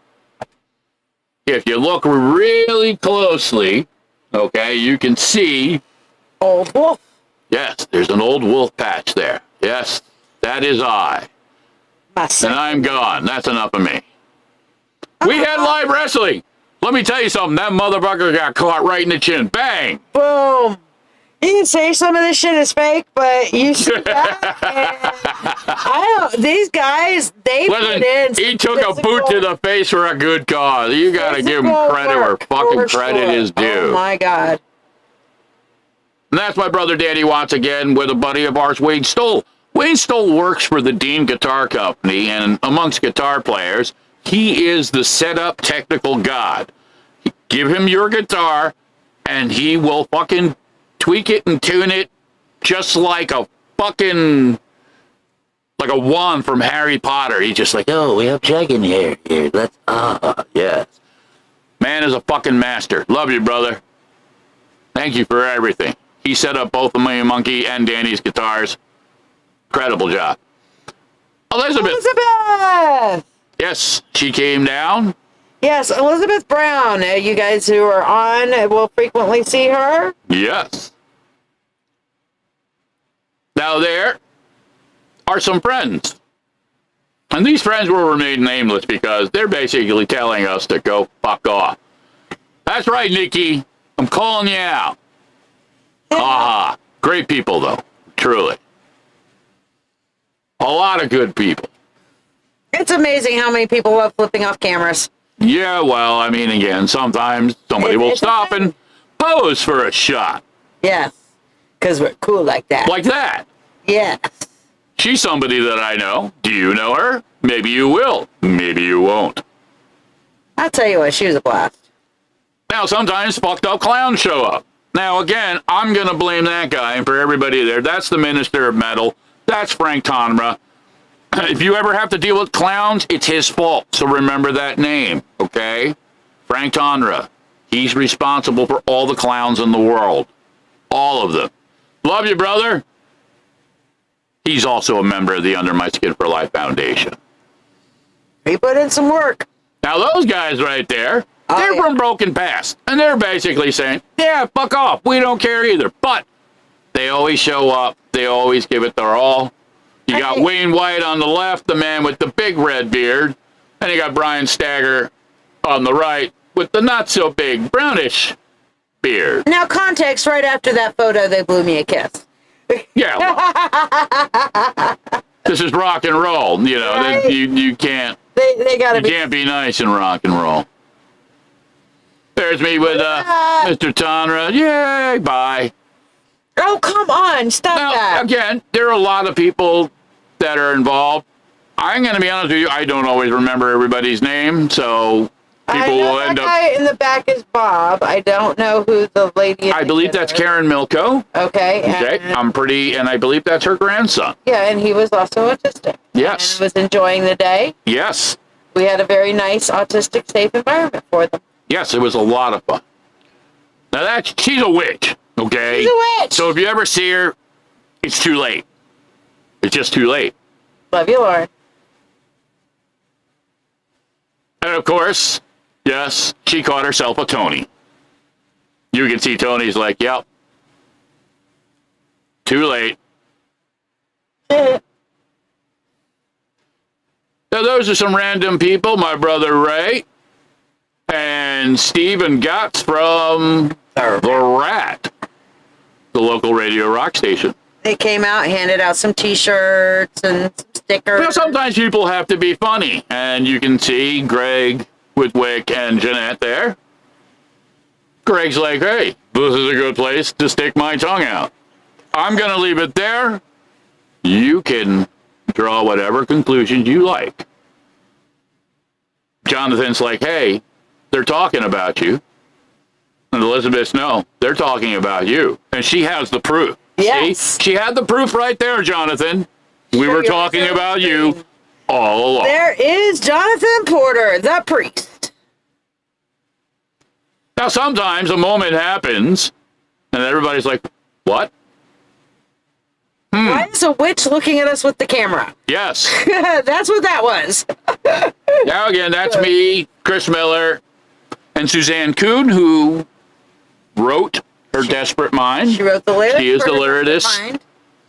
If you look really closely, okay, you can see... Old wolf. Yes, there's an old wolf patch there. Yes, that is I. And I'm gone. That's enough of me. We had live wrestling. Let me tell you something. That motherfucker got caught right in the chin. Bang! Boom. You can say some of this shit is fake, but you see that? These guys, they put in. He took a boot to the face for a good cause. You got to give him credit where fucking credit is due. Oh, my God. And that's my brother Danny Watts again with a buddy of ours, Wayne Stoll. Wayne Stoll works for the Dean Guitar Company, and amongst guitar players, he is the setup technical god. Give him your guitar, and he will fucking tweak it and tune it just like a fucking, like a wand from Harry Potter. He's just like, oh, we have dragon hair here. Let's, yes. Man is a fucking master. Love you, brother. Thank you for everything. He set up both the Monkey and Danny's guitars. Incredible job. Elizabeth. Yes, she came down. Yes, Elizabeth Brown. You guys who are on will frequently see her. Yes. Now there are some friends. And these friends will remain nameless because they're basically telling us to go fuck off. That's right, Nikki. I'm calling you out. Aha. Great people, though. Truly. A lot of good people. It's amazing how many people love flipping off cameras. Yeah, well, I mean, again, sometimes somebody will stop and pose for a shot. Yes, because we're cool like that. Like that. Yes. She's somebody that I know. Do you know her? Maybe you will. Maybe you won't. I'll tell you what, she was a blast. Now, sometimes fucked up clowns show up. Now, again, I'm going to blame that guy, and for everybody there, that's the Minister of Metal. That's Frank Tonra. If you ever have to deal with clowns, it's his fault. So remember that name, okay? Frank Tonra. He's responsible for all the clowns in the world. All of them. Love you, brother. He's also a member of the Under My Skin for Life Foundation. He put in some work. Now, those guys right there, they're from Broken Past. And they're basically saying, yeah, fuck off. We don't care either. But they always show up. They always give it their all. You got Wayne White on the left, the man with the big red beard. And you got Brian Stagger on the right with the not-so-big brownish beard. Now, context, right after that photo, they blew me a kiss. Yeah. Well, this is rock and roll. You know, right? you can't. They gotta you can't be nice in rock and roll. There's me with Mr. Tonra. Yay, bye. Oh, come on. Stop now, that. Again, there are a lot of people that are involved. I'm going to be honest with you. I don't always remember everybody's name, so people will end up. That guy in the back is Bob. I don't know who the lady is. I believe that's Karen Milko. Okay. And I believe that's her grandson. Yeah, and he was also autistic. Yes. And was enjoying the day. Yes. We had a very nice autistic safe environment for them. Yes, it was a lot of fun. Now she's a witch, okay? She's a witch. So if you ever see her, it's too late. It's just too late. Love you, Lauren. And of course, Yes, she caught herself a Tony. You can see Tony's like, yep. Too late. So those are some random people. My brother Ray and Stephen Gotts from The Rat, the local radio rock station. They came out, handed out some T-shirts and some stickers. Well, sometimes people have to be funny, and you can see Greg with Wick and Jeanette there. Greg's like, hey, this is a good place to stick my tongue out. I'm going to leave it there. You can draw whatever conclusions you like. Jonathan's like, hey, they're talking about you. And Elizabeth's, no, they're talking about you. And she has the proof. Yes. See? She had the proof right there, Jonathan. We were talking about you all along. There is Jonathan Porter, the priest. Now, sometimes a moment happens, and everybody's like, what? Why is a witch looking at us with the camera? Yes. That's what that was. Now, again, that's me, Chris Miller, and Suzanne Kuhn, who wrote Her Desperate Mind. She wrote the lyrics. She is for the Her Desperate lyricist. Mind.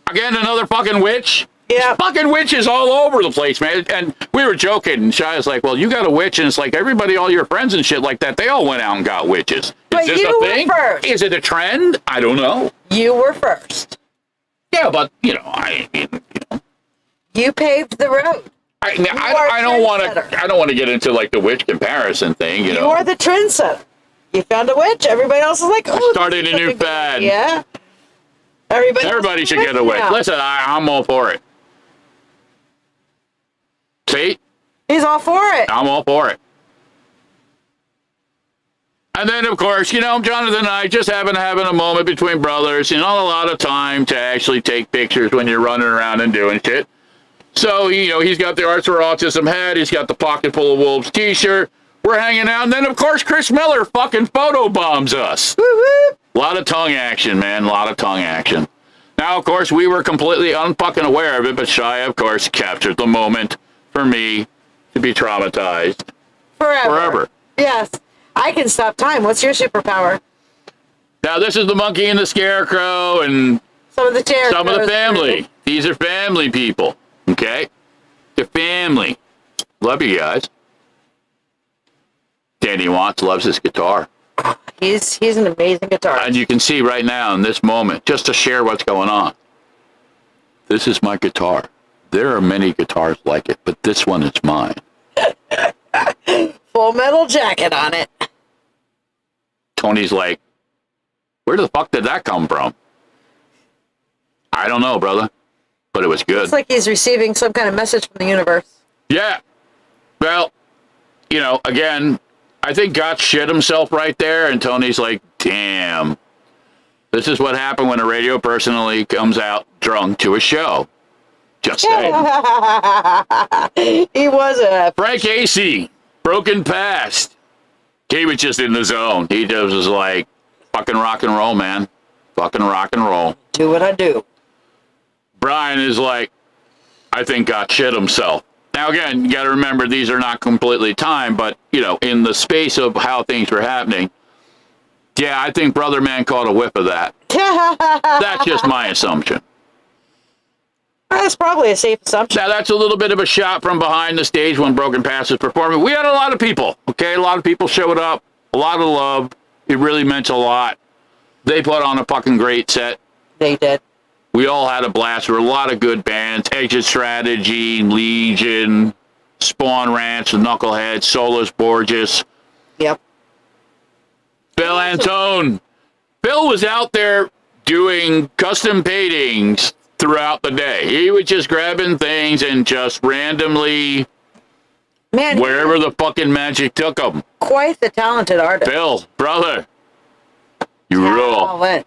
Again, another fucking witch. Yeah. Fucking witches all over the place, man. And we were joking, and Shia's like, well, you got a witch, and it's like everybody, all your friends and shit like that, they all went out and got witches. But Is this you a were thing? first. Is it a trend? I don't know. You were first. Yeah, but, I mean, You paved the road. I are don't want trendsetter. to. I don't want to get into like the witch comparison thing. You You know, are the trendsetter. You found a witch. Everybody else is like, oh, started this a is new looking good. fad. Yeah. Everybody should get a witch. now. Listen, I'm all for it. See, He's all for it. I'm all for it. And then, of course, Jonathan and I just having a moment between brothers. Not a lot of time to actually take pictures when you're running around and doing shit. So, he's got the Arts for Autism hat. He's got the Pocket Full of Wolves t-shirt. We're hanging out. And then, of course, Chris Miller fucking photobombs us. Woo-woo. A lot of tongue action, man. A lot of tongue action. Now, of course, we were completely unfucking aware of it, but Shiya, of course, captured the moment for me to be traumatized. Forever. Yes. I can stop time. What's your superpower? Now, this is the monkey and the scarecrow and Some of the chairs. some of the family. These are family people, okay? The family. Love you guys. Danny Watts loves his guitar. He's an amazing guitarist. And you can see right now in this moment, just to share what's going on. This is my guitar. There are many guitars like it, but this one is mine. Full Metal Jacket on it. Tony's like, where the fuck did that come from? I don't know, brother, but it was good. It's like he's receiving some kind of message from the universe. Yeah. Well, again, I think God shit himself right there, and Tony's like, damn. This is what happened when a radio personality comes out drunk to a show. Just saying. He was a... Frank Acey, Broken Past. He was just in the zone. He just was like, fucking rock and roll, man. Fucking rock and roll. Do what I do. Brian is like, I think God shit himself. Now, again, you got to remember, these are not completely timed, but, in the space of how things were happening, yeah, I think Brother Man caught a whiff of that. That's just my assumption. That's probably a safe assumption. Now, that's a little bit of a shot from behind the stage when Broken Past was performing. We had a lot of people, okay? A lot of people showed up, a lot of love. It really meant a lot. They put on a fucking great set. They did. We all had a blast. There were a lot of good bands. Exit Strategy, Legion, Spawn Ranch, Knucklehead, Solus Borges. Yep. Phil Antone. Phil was out there doing custom paintings throughout the day. He was just grabbing things and just randomly, Man, wherever the fucking magic took him. quite the talented artist. Phil, brother, you rule. Talent.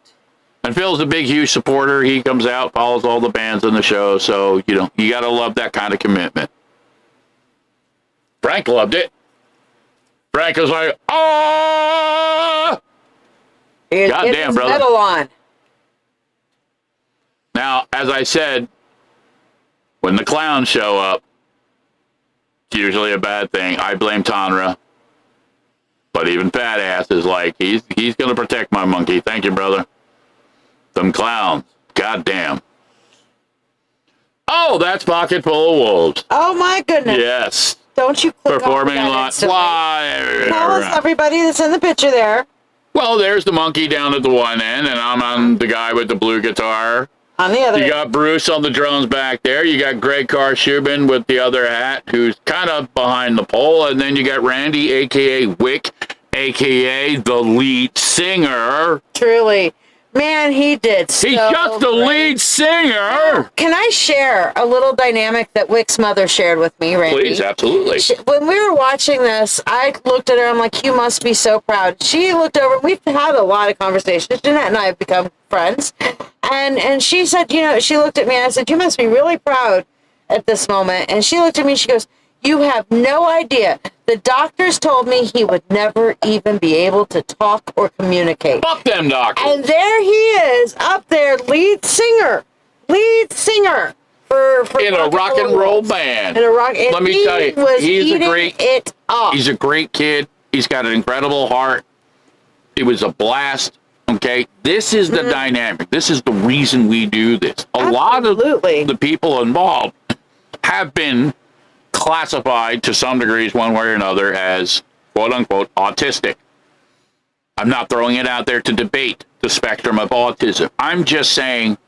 And Phil's a big, huge supporter. He comes out, follows all the bands on the show. So, you got to love that kind of commitment. Frank loved it. Frank was like, ah! He's Goddamn, getting his brother. medal on. Now, as I said, when the clowns show up, it's usually a bad thing. I blame Tanra. But even Fat Ass is like, he's going to protect my monkey. Thank you, brother. Them clowns. Goddamn. Oh, that's Pocket Full of Wolves. Oh, my goodness. Yes. Don't you click Performing on lots. Tell us, everybody that's in the picture there. Well, there's the monkey down at the one end, and I'm on the guy with the blue guitar. On the other. You got Bruce on the drums back there. You got Greg Carshubin with the other hat, who's kind of behind the pole. And then you got Randy, a.k.a. Wick, a.k.a. the lead singer. Truly. Man, he did so He's just the lead singer. Can I share a little dynamic that Wick's mother shared with me, Randy? Please, absolutely. When we were watching this, I looked at her. I'm like, you must be so proud. She looked over. We've had a lot of conversations. Jeanette and I have become friends. And she said, you know, she looked at me and I said, you must be really proud at this moment. And she looked at me and she goes, you have no idea. The doctors told me he would never even be able to talk or communicate. Fuck them doctors. And there he is, up there, lead singer for in a rock and roll band. In a rock. Let me tell you, he's a great. It up. He's a great kid. He's got an incredible heart. It was a blast. Okay, this is the dynamic. This is the reason we do this. A lot of the people involved have been classified to some degrees, one way or another, as quote unquote autistic. I'm not throwing it out there to debate the spectrum of autism. I'm just saying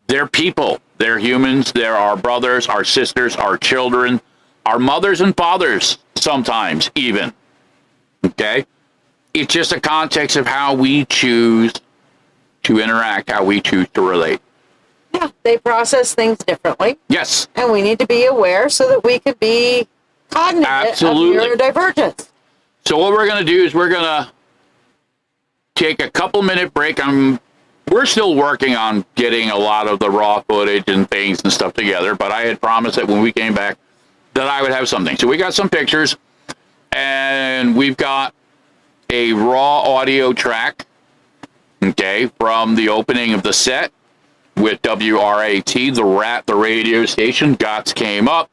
they're people. They're humans. They're our brothers, our sisters, our children, our mothers and fathers, sometimes even. Okay? It's just a context of how we choose to interact, how we choose to relate. Yeah, they process things differently. Yes. And we need to be aware so that we can be cognizant Absolutely. of neurodivergence. So what we're going to do is we're going to take a couple-minute break. We're still working on getting a lot of the raw footage and things and stuff together, but I had promised that when we came back that I would have something. So we got some pictures, and we've got a raw audio track, okay, from the opening of the set with WRAT, the Rat, the radio station. Gots came up,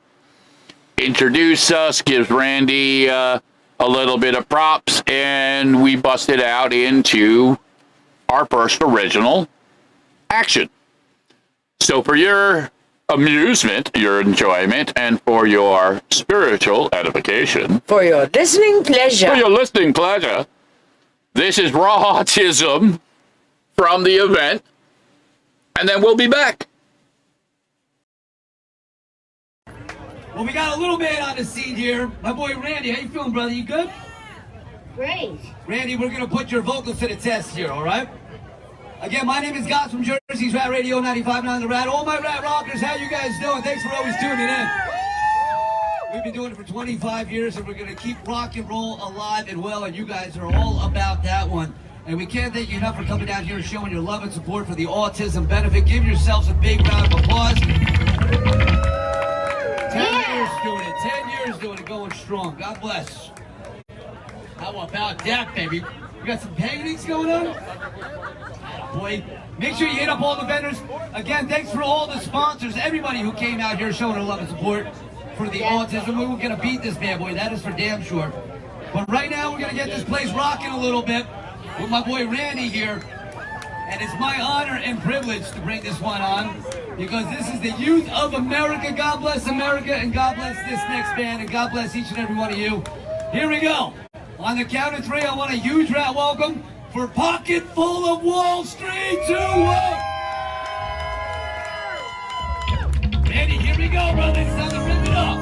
introduced us, gives Randy a little bit of props, and we busted out into our first original action. So for your amusement, your enjoyment, and for your spiritual edification, For your listening pleasure. This is Raw Autism from the event, and then we'll be back. Well, we got a little man on the scene here. My boy Randy, how you feeling, brother? You good? Great. Randy, we're going to put your vocals to the test here, all right? Again, my name is Gots from Jersey's Rat Radio 95.9 The Rat. All my Rat Rockers, how you guys doing? Thanks for always tuning in. We've been doing it for 25 years, and we're going to keep rock and roll alive and well, and you guys are all about that one. And we can't thank you enough for coming down here and showing your love and support for the autism benefit. Give yourselves a big round of applause. 10 years doing it. 10 years doing it, going strong. God bless. How about that, baby? We got some paintings going on? Boy, make sure you hit up all the vendors. Again, thanks for all the sponsors, everybody who came out here showing their love and support for the autism. We were going to beat this bad boy, that is for damn sure. But right now, we're going to get this place rocking a little bit with my boy Randy here. And it's my honor and privilege to bring this one on because this is the youth of America. God bless America, and God bless this next band, and God bless each and every one of you. Here we go. On the count of three, I want a huge rat welcome for Pocket Full of Wall Street 2. Randy, here we go, brother. It's time to rip it up.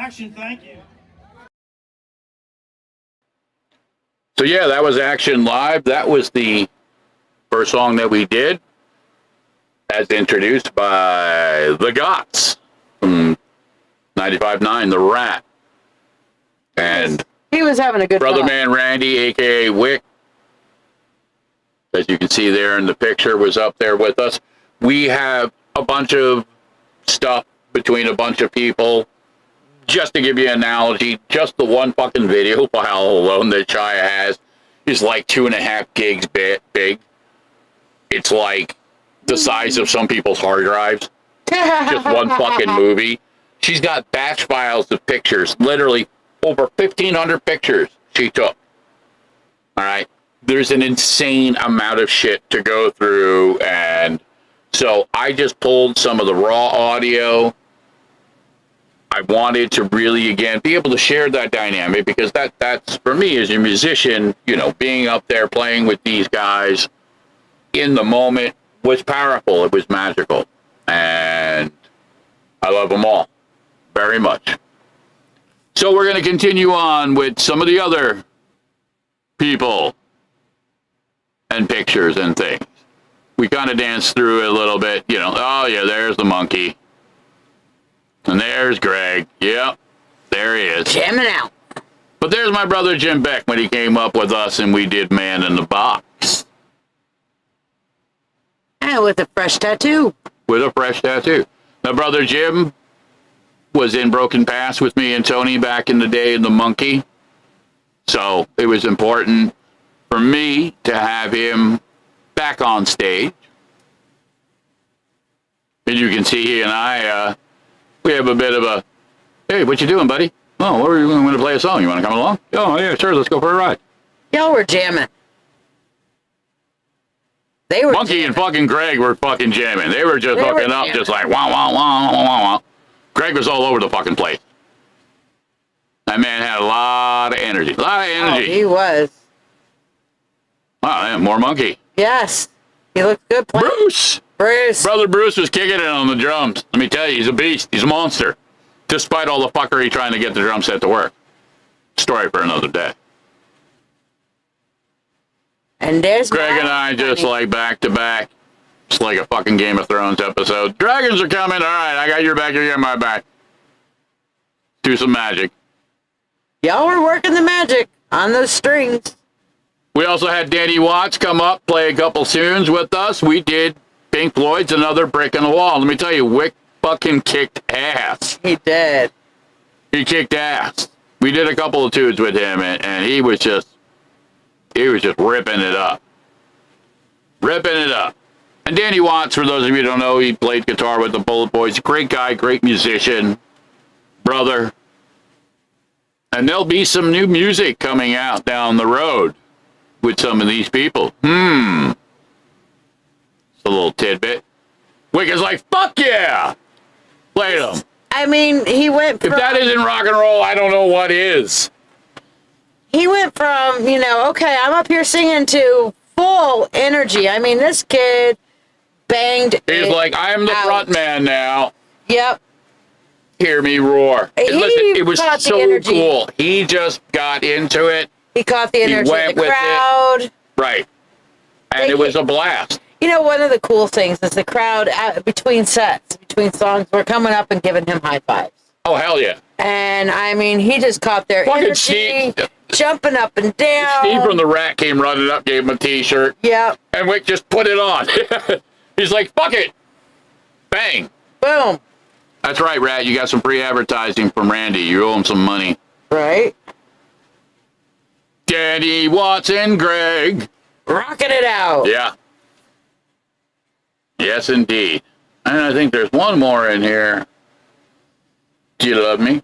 Action, thank you. So yeah, that was Action Live. That was the first song that we did, as introduced by the Gots from 95.9, The Rat. And he was having a good Brother time. Man Randy, a.k.a. Wick, as you can see there in the picture, was up there with us. We have a bunch of stuff between a bunch of people. Just to give you an analogy, just the one fucking video file alone that Shiya has is like 2.5 gigs big. It's like the size of some people's hard drives. Just one fucking movie. She's got batch files of pictures, literally over 1,500 pictures she took. All right. There's an insane amount of shit to go through, and so I just pulled some of the raw audio. I wanted to really, again, be able to share that dynamic, because that's, for me as a musician, you know, being up there playing with these guys in the moment was powerful. It was magical. And I love them all very much. So we're going to continue on with some of the other people and pictures and things. We kind of danced through it a little bit, you know. Oh, yeah, there's the monkey. And there's Greg. Yep, there he is. Jamming out. But there's my brother Jim Beck when he came up with us and we did Man in the Box. And with a fresh tattoo. With a fresh tattoo. Now, brother Jim was in Broken Pass with me and Tony back in the day in the Monkey. So it was important for me to have him back on stage. And you can see he and I, we have a bit of a, hey, what you doing, buddy? Oh, we're going to play a song. You want to come along? Oh, yeah, sure. Let's go for a ride. Y'all were jamming. They were Monkey jamming. and fucking Greg were fucking jamming. They were just hooking up, just like, wow, wow, wow, wow, wow, wow. Greg was all over the fucking place. That man had a lot of energy. A lot of energy. Oh, he was. Wow, yeah, more Monkey. Yes. He looked good playing. Bruce! Bruce. Brother Bruce was kicking it on the drums. Let me tell you, he's a beast. He's a monster. Despite all the fuckery trying to get the drum set to work. Story for another day. And there's Greg and I just like back to back. It's like a fucking Game of Thrones episode. Dragons are coming. All right, I got your back. You got my back. Do some magic. Y'all were working the magic on those strings. We also had Danny Watts come up, play a couple tunes with us. We did Pink Floyd's Another Brick in the Wall. Let me tell you, Wick fucking kicked ass. He did. He kicked ass. We did a couple of tunes with him, and he was just ripping it up. Ripping it up. And Danny Watts, for those of you who don't know, he played guitar with the Bullet Boys. Great guy, great musician, brother. And there'll be some new music coming out down the road with some of these people. It's a little tidbit. Wick is like, fuck yeah! Play them. I mean, he went from... If that isn't rock and roll, I don't know what is. He went from, you know, okay, I'm up here singing to full energy. I mean, this kid banged He's like, I am the front man now. Yep. Hear me roar. And listen, it was caught the so energy. cool. He just got into it. He caught the energy went of the with it. crowd. Right. And it was a blast. You know, one of the cool things is the crowd, between sets, between songs, were coming up and giving him high fives. Oh, hell yeah. And, I mean, he just caught their Fucking energy, Steve. jumping up and down. Steve from the Rat came running up, gave him a t-shirt. Yep. And Wick just put it on. He's like, fuck it. Bang. Boom. That's right, Rat. You got some free advertising from Randy. You owe him some money. Right. Danny Watts and Greg. Rocking it out. Yeah. Yes, indeed. And I think there's one more in here. Do you love me?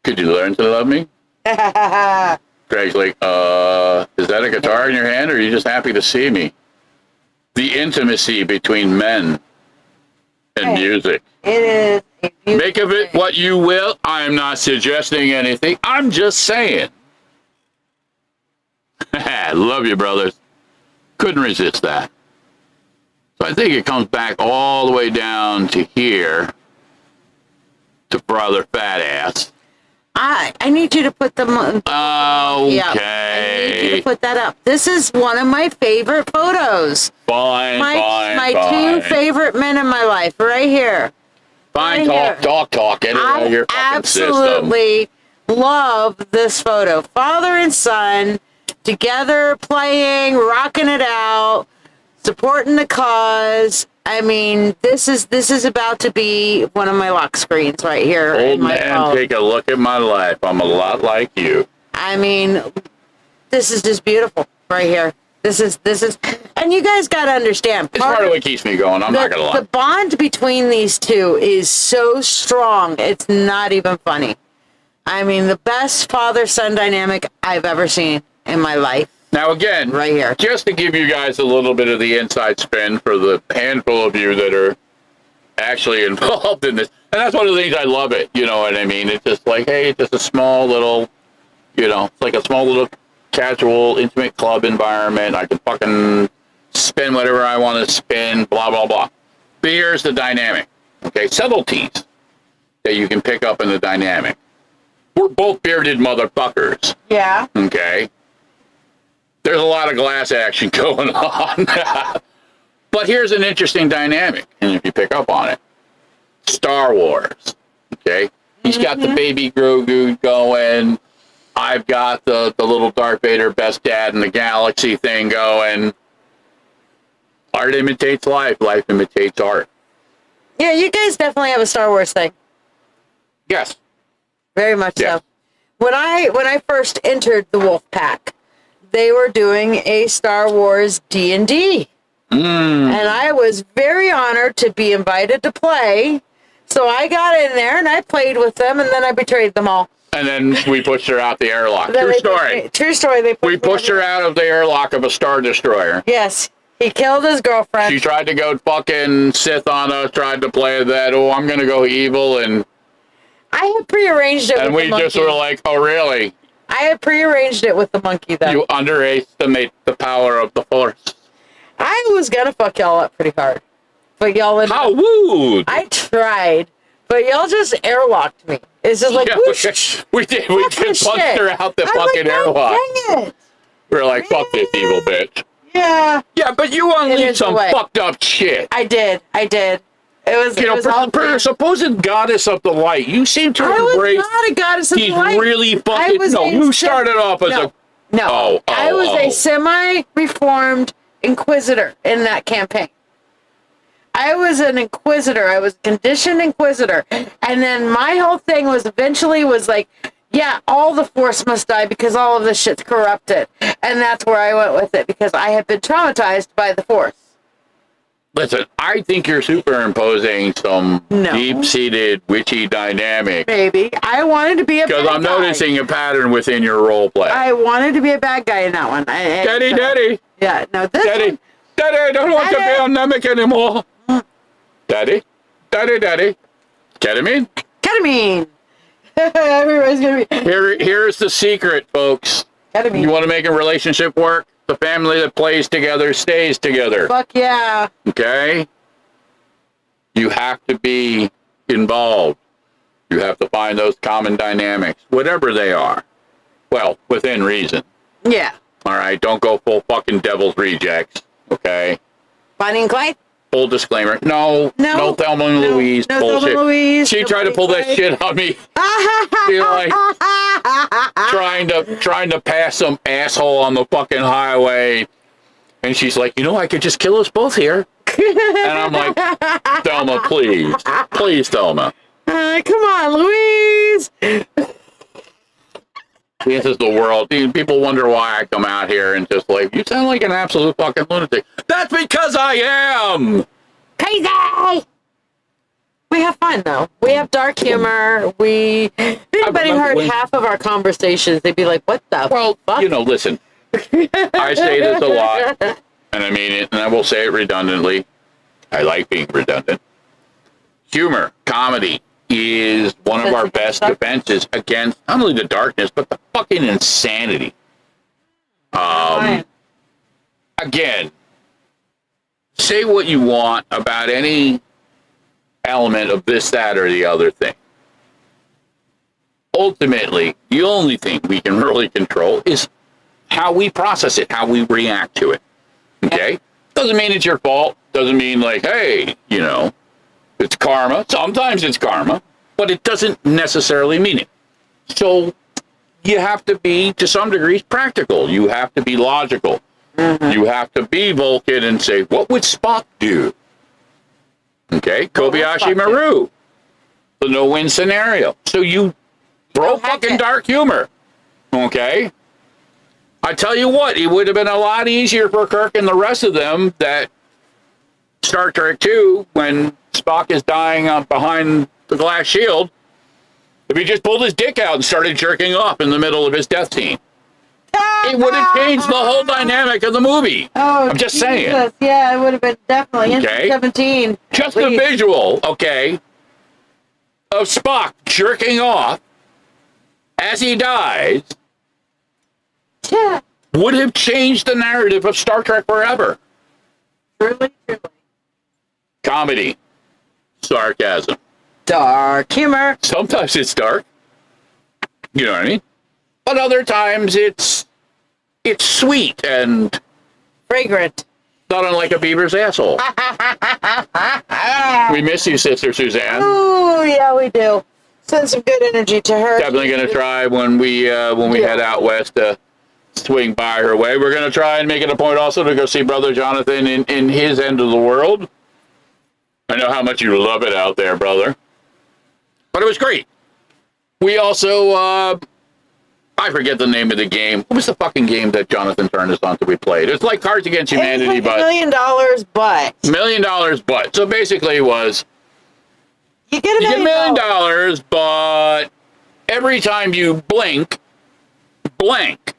Could you learn to love me? Greg's like, is that a guitar in your hand, or are you just happy to see me? The intimacy between men and music. It is a beautiful Make of it thing. what you will. I am not suggesting anything. I'm just saying. Love you, brothers. Couldn't resist that. So I think it comes back all the way down to here to brother fat ass. I need you to put them on. Okay. I need you to put that up. This is one of my favorite photos. Fine, My fine. two favorite men in my life, right here. Fine, right talk. Get it out of your fucking system. Absolutely love this photo. Father and son together, playing, rocking it out, supporting the cause. I mean, this is about to be one of my lock screens right here. Old in my man, phone. take a look at my life. I'm a lot like you. I mean, this is just beautiful right here. This is, and you guys got to understand. It's part of what keeps me going. I'm not going to lie. The bond between these two is so strong, it's not even funny. I mean, the best father-son dynamic I've ever seen in my life. Now, again, right here, just to give you guys a little bit of the inside spin for the handful of you that are actually involved in this. And that's one of the things I love it. You know what I mean? It's just like, hey, it's just a small little, it's like a small little casual, intimate club environment. I can fucking spin whatever I want to spin, blah, blah, blah. But here's the dynamic. Okay, subtleties that you can pick up in the dynamic. We're both bearded motherfuckers. Yeah. Okay. There's a lot of glass action going on. But here's an interesting dynamic, and if you pick up on it. Star Wars. Okay? He's got the baby Grogu going. I've got the little Darth Vader best dad in the galaxy thing going. Art imitates life. Life imitates art. Yeah, you guys definitely have a Star Wars thing. Yes. Very much Yes. so. When I first entered the Wolf Pack, they were doing a Star Wars D&D. And I was very honored to be invited to play. So I got in there and I played with them, and then I betrayed them all. And then we pushed her out the airlock. Then True they story. True story. We pushed her out of the airlock of a Star Destroyer. Yes. He killed his girlfriend. She tried to go fucking Sith on us, tried to play that, I'm going to go evil, and I had prearranged it with the monkey. And we just were like, oh, really? I had prearranged it with the monkey, though. You underestimate the power of the Force. I was going to fuck y'all up pretty hard. But y'all... How wooed! I tried, but y'all just airlocked me. It's just like, whoosh. We did. We just punched her out the fucking airlock. Dang it. We were like, fuck this evil bitch. Yeah. Yeah, but you unleashed some fucked up shit. I did. It was, for a supposed goddess of the light, you seem to embrace. I was not a goddess of the light. He's really fucking. No, you started off as a. No. I was a semi-reformed inquisitor in that campaign. I was an inquisitor. I was a conditioned inquisitor. And then my whole thing was eventually like, yeah, all the Force must die because all of this shit's corrupted. And that's where I went with it, because I had been traumatized by the Force. Listen, I think you're superimposing some deep-seated witchy dynamic. Maybe. I wanted to be a bad guy. Because I'm noticing a pattern within your role play. I wanted to be a bad guy in that one. Daddy. Yeah, no, this one. Daddy, I don't want to be on Namek anymore. Daddy. Ketamine? Everybody's going to be... Here's the secret, folks. Ketamine. You want to make a relationship work? The family that plays together stays together. Fuck yeah. Okay? You have to be involved. You have to find those common dynamics, whatever they are. Well, within reason. Yeah. All right? Don't go full fucking devil's rejects. Okay? Bonnie and Clyde? Full disclaimer. No Thelma and Louise bullshit. Thelma Louise. She tried to pull that shit on me. She like trying to pass some asshole on the fucking highway, and she's like, I could just kill us both here. And I'm like, Thelma, please, Thelma. Come on, Louise. This is the world. People wonder why I come out here and just like, you sound like an absolute fucking lunatic. That's because I am! Crazy! We have fun, though. We have dark humor. If anybody heard half of our conversations, they'd be like, what the fuck? Listen. I say this a lot, and I mean it, and I will say it redundantly. I like being redundant. Humor, comedy, is one of our best defenses against not only the darkness, but the fucking insanity. Again, say what you want about any element of this, that, or the other thing. ultimately, the only thing we can really control is how we process it, how we react to it. Okay? Doesn't mean it's your fault. Doesn't mean like, hey, it's karma. Sometimes it's karma, but it doesn't necessarily mean it. So you have to be, to some degrees, practical. You have to be logical. You have to be Vulcan and say, what would Spock do? Okay? Kobayashi Maru. The no-win scenario. So you throw fucking dark humor. Okay? I tell you what, it would have been a lot easier for Kirk and the rest of them that Star Trek 2, when Spock is dying behind the glass shield, if he just pulled his dick out and started jerking off in the middle of his death scene. It would have changed the whole dynamic of the movie. Oh, I'm just Jesus. saying. Yeah, it would have been definitely Okay. 17. Just a visual, okay, of Spock jerking off as he dies Yeah. would have changed the narrative of Star Trek forever. Truly. Comedy, sarcasm. Dark humor. Sometimes it's dark. You know what I mean? But other times it's sweet and Fragrant. not unlike a beaver's asshole. We miss you, Sister Suzanne. Oh, yeah, we do. Send some good energy to her. Definitely going to try when we head out west to swing by her way. We're going to try and make it a point also to go see Brother Jonathan in his end of the world. I know how much you love it out there, brother. But it was great. We also, I forget the name of the game. What was the fucking game that Jonathan turned us on to we played? It's like Cards Against Humanity, $1 but... million, but... $1 million, but. So basically it was... You get $1 million, but every time you blink, blank.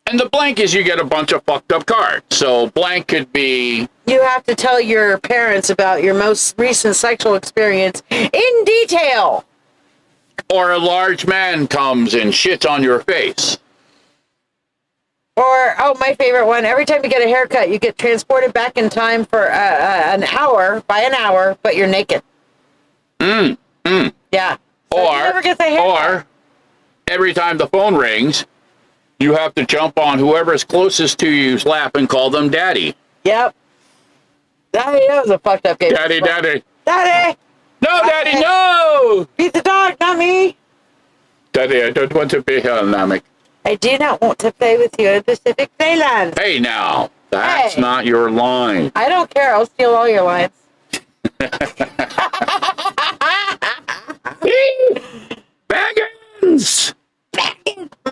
And the blank is you get a bunch of fucked up cards. So blank could be... You have to tell your parents about your most recent sexual experience in detail. Or a large man comes and shits on your face. Or, oh, my favorite one, every time you get a haircut, you get transported back in time for an hour, but you're naked. Yeah. So you never get the haircut. Or every time the phone rings, you have to jump on whoever's closest to you's lap and call them daddy. Yep. That was a fucked up game. Daddy. Daddy! No, daddy, no! Beat the dog, not me. Daddy, I don't want to be here, Namek. I do not want to play with you in Pacific Playland. Hey, now, that's not your line. I don't care. I'll steal all your lines. Baggins!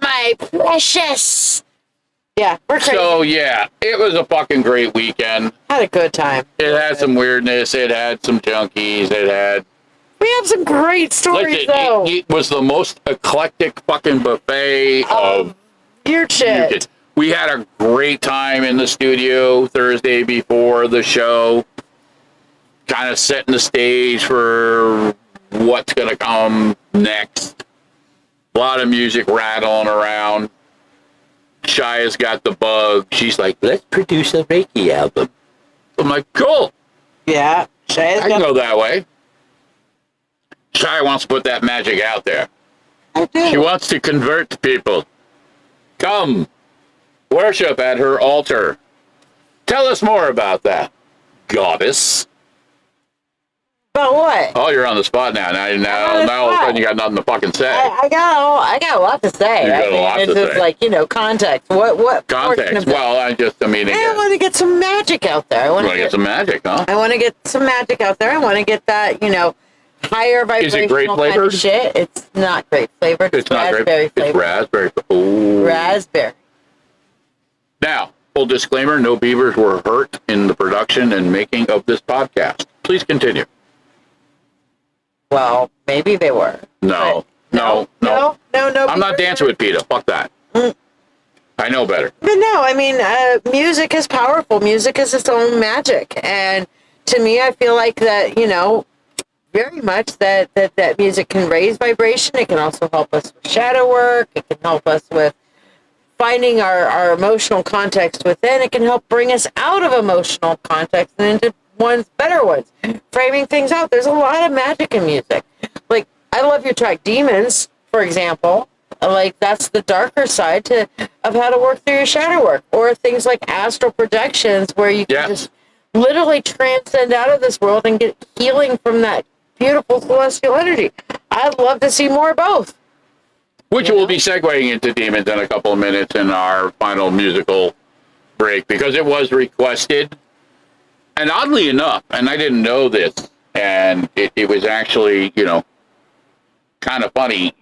My precious. Yeah, we're crazy. So, yeah, it was a fucking great weekend. Had a good time. It had some weirdness. It had some junkies. It had... We have some great stories, though. It was the most eclectic fucking buffet of... Weird shit. We had a great time in the studio Thursday before the show. Kind of setting the stage for what's going to come next. A lot of music rattling around. Shiya's got the bug. She's like, let's produce a Reiki album. I'm like, cool. Yeah. I can go that way. Shiya wants to put that magic out there. I do. She wants to convert people. Come, worship at her altar. Tell us more about that, goddess. About what? Oh, you're on the spot now. Now all of a sudden you got nothing to fucking say. I got a lot to say. You got a lot it's to just say. like, context. What Context. Well, I want to get some magic out there. I want to get some magic, huh? I want to get some magic out there. I want to get that, higher vibrational Is it grape kind flavored? of shit. It's not grape flavored. It's not raspberry grape. flavored. It's raspberry. Ooh. Raspberry. Now, full disclaimer: no beavers were hurt in the production and making of this podcast. Please continue. Well, maybe they were. No. I'm not dancing with PETA. Fuck that. I know better. But no, I mean, music is powerful. Music is its own magic. And to me, I feel like that, very much that music can raise vibration. It can also help us with shadow work. It can help us with finding our emotional context within. It can help bring us out of emotional context and into better ones. Framing things out. There's a lot of magic in music. Like, I love your track Demons for example. Like, that's the darker side of how to work through your shadow work. Or things like astral projections, where you can just literally transcend out of this world and get healing from that beautiful celestial energy. I'd love to see more of both. Which we'll be segueing into demons in a couple of minutes in our final musical break, because it was requested. And oddly enough, and I didn't know this, and it was actually, kind of funny,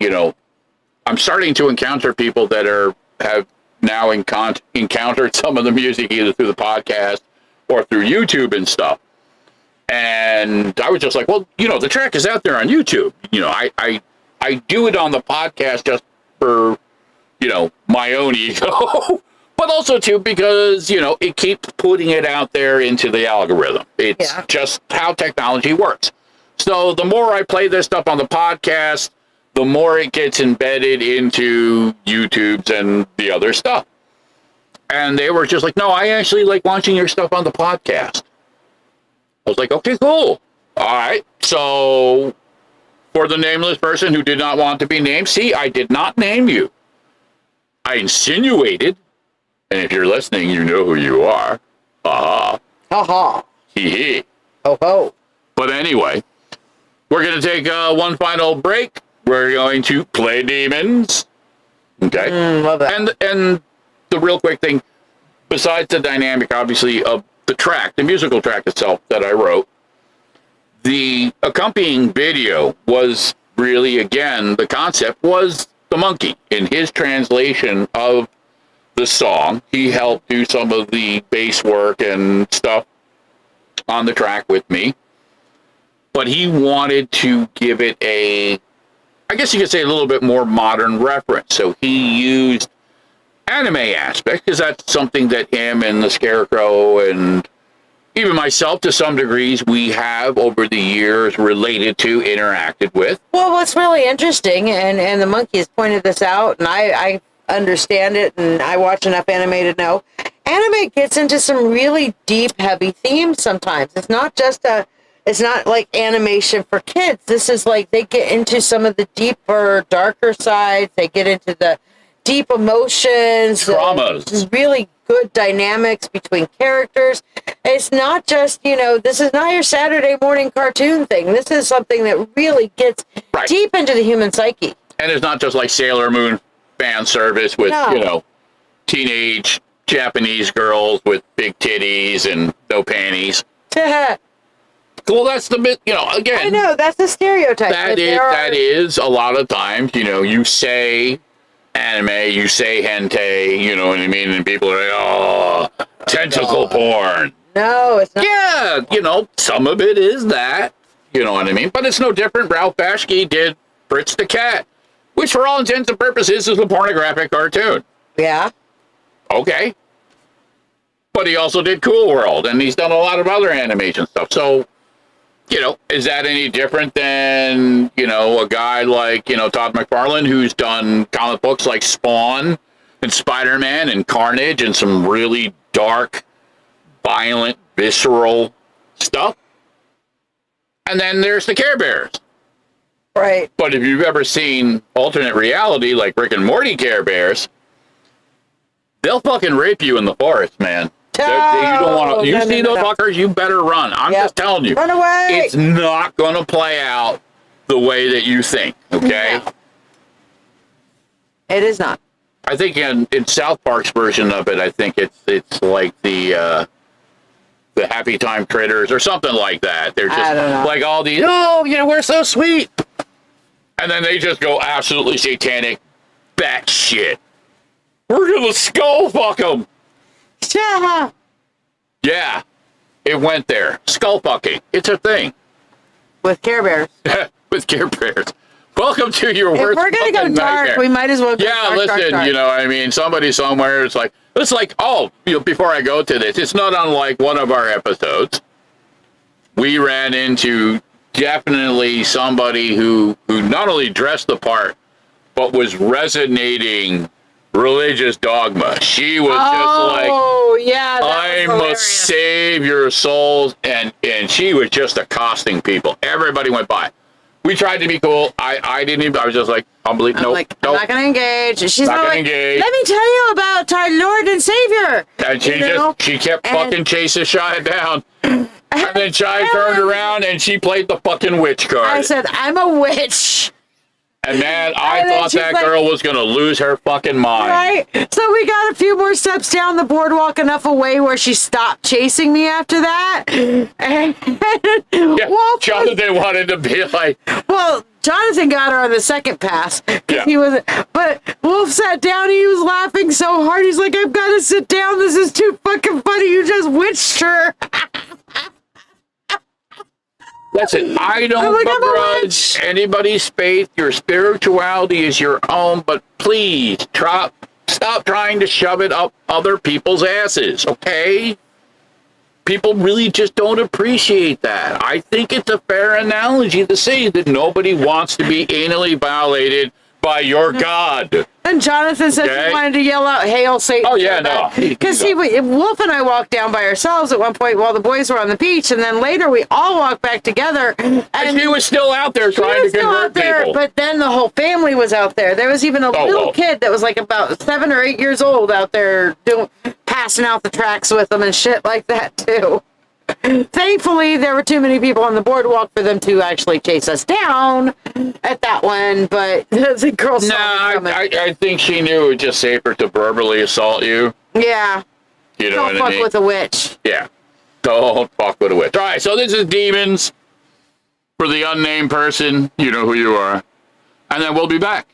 I'm starting to encounter people that have now encountered some of the music either through the podcast or through YouTube and stuff. And I was just like, well, the track is out there on YouTube. I do it on the podcast just for, my own ego, but also too because, it keeps putting it out there into the algorithm. It's just how technology works. So the more I play this stuff on the podcast, the more it gets embedded into YouTube's and the other stuff. And they were just like, no, I actually like watching your stuff on the podcast. I was like, okay, cool. All right. So for the nameless person who did not want to be named, see, I did not name you. I insinuated, and if you're listening, you know who you are. Ha ha. Hee hee. Ho ho. But anyway, we're going to take one final break. We're going to play demons. Okay. Love that. And the real quick thing, besides the dynamic, obviously, of the track, the musical track itself that I wrote, the accompanying video was really, again, the concept was the monkey. In his translation of the song, he helped do some of the bass work and stuff on the track with me. But he wanted to give it I guess you could say a little bit more modern reference. So he used anime aspect, because that's something that him and the Scarecrow and even myself to some degrees we have over the years related to, interacted with. Well, what's really interesting, and the monkey has pointed this out, and I understand it, and I watch enough anime to know, anime gets into some really deep, heavy themes sometimes. It's not like animation for kids. This is like they get into some of the deeper, darker sides. They get into the deep emotions. Traumas. Really good dynamics between characters. It's not just, this is not your Saturday morning cartoon thing. This is something that really gets deep into the human psyche. And it's not just like Sailor Moon fan service with, teenage Japanese girls with big titties and no panties. Well, that's the bit, again. I know, that's the stereotype. That is a lot of times, you say anime, you say hentai, you know what I mean? And people are like, oh, tentacle porn. No, it's not. Yeah, some of it is that, you know what I mean? But it's no different. Ralph Bashki did Fritz the Cat, which for all intents and purposes is a pornographic cartoon. Yeah. Okay. But he also did Cool World, and he's done a lot of other animation stuff. So, is that any different than, a guy like, Todd McFarlane, who's done comic books like Spawn and Spider-Man and Carnage and some really dark, violent, visceral stuff? And then there's the Care Bears. Right. But if you've ever seen alternate reality like Rick and Morty Care Bears, they'll fucking rape you in the forest, man. You don't want to. You see those fuckers, you better run. I'm just telling you. Run away. It's not going to play out the way that you think. Okay. No. It is not. I think in South Park's version of it, I think it's like the Happy Time Critters or something like that. They're just like all these. Oh, we're so sweet, and then they just go absolutely satanic, bat shit. We're gonna skull fuck them. Yeah, it went there. Skull fucking. It's a thing. With Care Bears. With Care Bears. Welcome to your worst. If we're gonna go dark, nightmare. we might as well go dark. Somebody somewhere is like, it's like, before I go to this, it's not unlike one of our episodes. We ran into definitely somebody who not only dressed the part, but was resonating religious dogma. She was just like, I must save your souls, and she was just accosting people. Everybody went by. We tried to be cool. I didn't even. I was just like, unbelievable. Nope, like, nope. I'm not going to engage. And she's Not gonna like, engage. let me tell you about our Lord and Savior. And she kept fucking chasing Shiya down. And then Shiya turned around and she played the fucking witch card. I said, I'm a witch. And man, I thought that girl was going to lose her fucking mind. Right? So we got a few more steps down the boardwalk, enough away where she stopped chasing me after that. And Yeah, Jonathan wanted to be like... Well, Jonathan got her on the second pass. Yeah. But Wolf sat down and he was laughing so hard. He's like, I've got to sit down. This is too fucking funny. You just witched her. Listen, I don't begrudge anybody's faith. Your spirituality is your own, but please stop trying to shove it up other people's asses, okay? People really just don't appreciate that. I think it's a fair analogy to say that nobody wants to be anally violated by your God. And Jonathan said he wanted to yell out, "Hail Satan!" Oh yeah, no. Because Wolf and I walked down by ourselves at one point while the boys were on the beach, and then later we all walked back together. And she was still out there trying to convert people. But then the whole family was out there. There was even a little kid that was like about 7 or 8 years old out there passing out the tracts with them and shit like that too. Thankfully, there were too many people on the boardwalk for them to actually chase us down at that one, but the girl saw me coming. I think she knew it was just safer to verbally assault you. Yeah. You know Don't what I fuck mean? with a witch. Yeah. Don't fuck with a witch. All right, so this is Demons. For the unnamed person, you know who you are. And then we'll be back.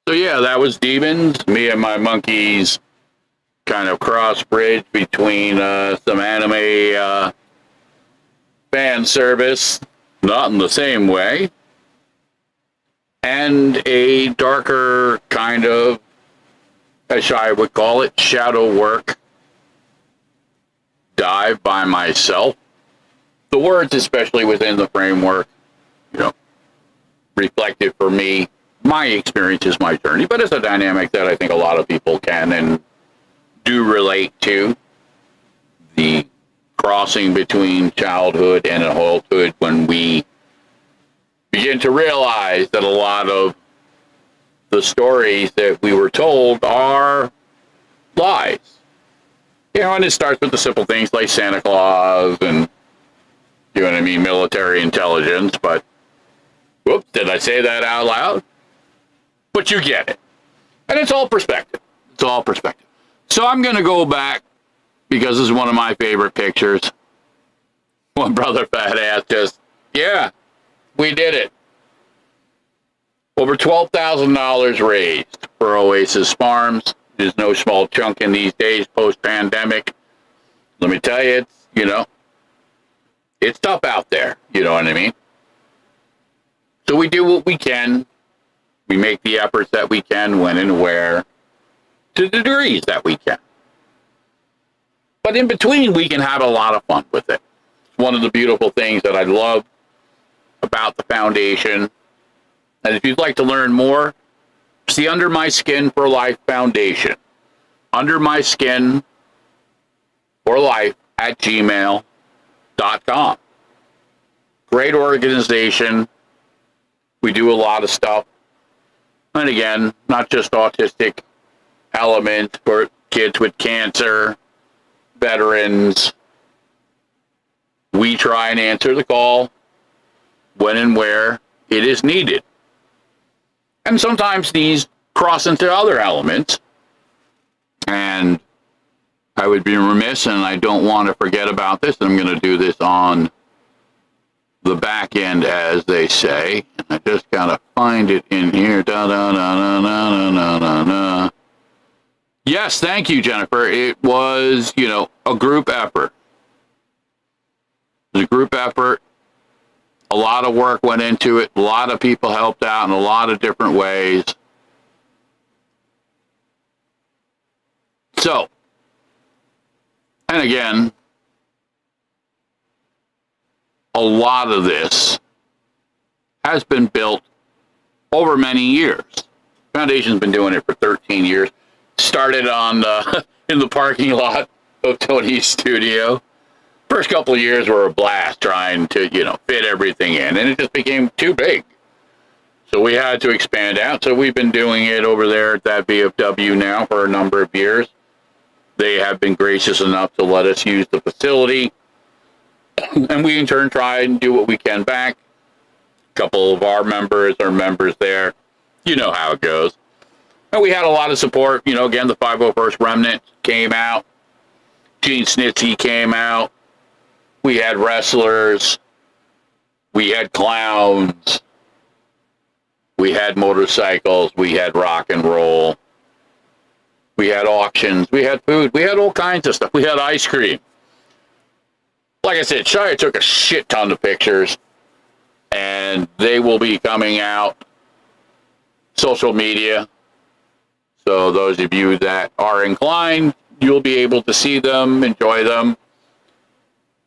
So yeah, that was Demons. Me and my monkeys kind of cross bridge between some anime fan service, not in the same way, and a darker kind of, as Shiya would call it, shadow work dive by myself. The words, especially within the framework, you know, reflective for me. My experience is my journey, but it's a dynamic that I think a lot of people can and do relate to. The crossing between childhood and adulthood, when we begin to realize that a lot of the stories that we were told are lies. You know, and it starts with the simple things like Santa Claus and, you know what I mean, military intelligence, but, whoops, did I say that out loud? But you get it. And it's all perspective. It's all perspective. So I'm going to go back, because this is one of my favorite pictures. One brother fat ass just, yeah, we did it. Over $12,000 raised for Oasis Farms. There's no small chunk in these days, post-pandemic. Let me tell you, it's, you know, it's tough out there. You know what I mean? So we do what we can. We make the efforts that we can, when and where, to the degrees that we can. But in between, we can have a lot of fun with it. It's one of the beautiful things that I love about the foundation. And if you'd like to learn more, it's the Under My Skin for Life Foundation. Under My Skin for Life at gmail.com. Great organization. We do a lot of stuff. And again, not just autistic element, for kids with cancer, veterans. We try and answer the call when and where it is needed. And sometimes these cross into other elements. And I would be remiss, and I don't want to forget about this, and I'm going to do this on the back end, as they say. I just gotta find it in here. Da da da da da da da da. Yes, thank you, Jennifer. It was, you know, a group effort. It was a group effort. A lot of work went into it. A lot of people helped out in a lot of different ways. So, and again, a lot of this has been built over many years. Foundation's been doing it for 13 years. Started on in the parking lot of Tony's studio. First couple of years were a blast trying to, you know, fit everything in, and it just became too big. So we had to expand out. So we've been doing it over there at that VFW now for a number of years. They have been gracious enough to let us use the facility. And we in turn try and do what we can back. A couple of our members are members there. You know how it goes. And we had a lot of support. You know, again, the 501st Remnant came out. Gene Snitsky came out. We had wrestlers. We had clowns. We had motorcycles. We had rock and roll. We had auctions. We had food. We had all kinds of stuff. We had ice cream. Like I said, Shiya took a shit ton of pictures, and they will be coming out social media. So those of you that are inclined, you'll be able to see them, enjoy them.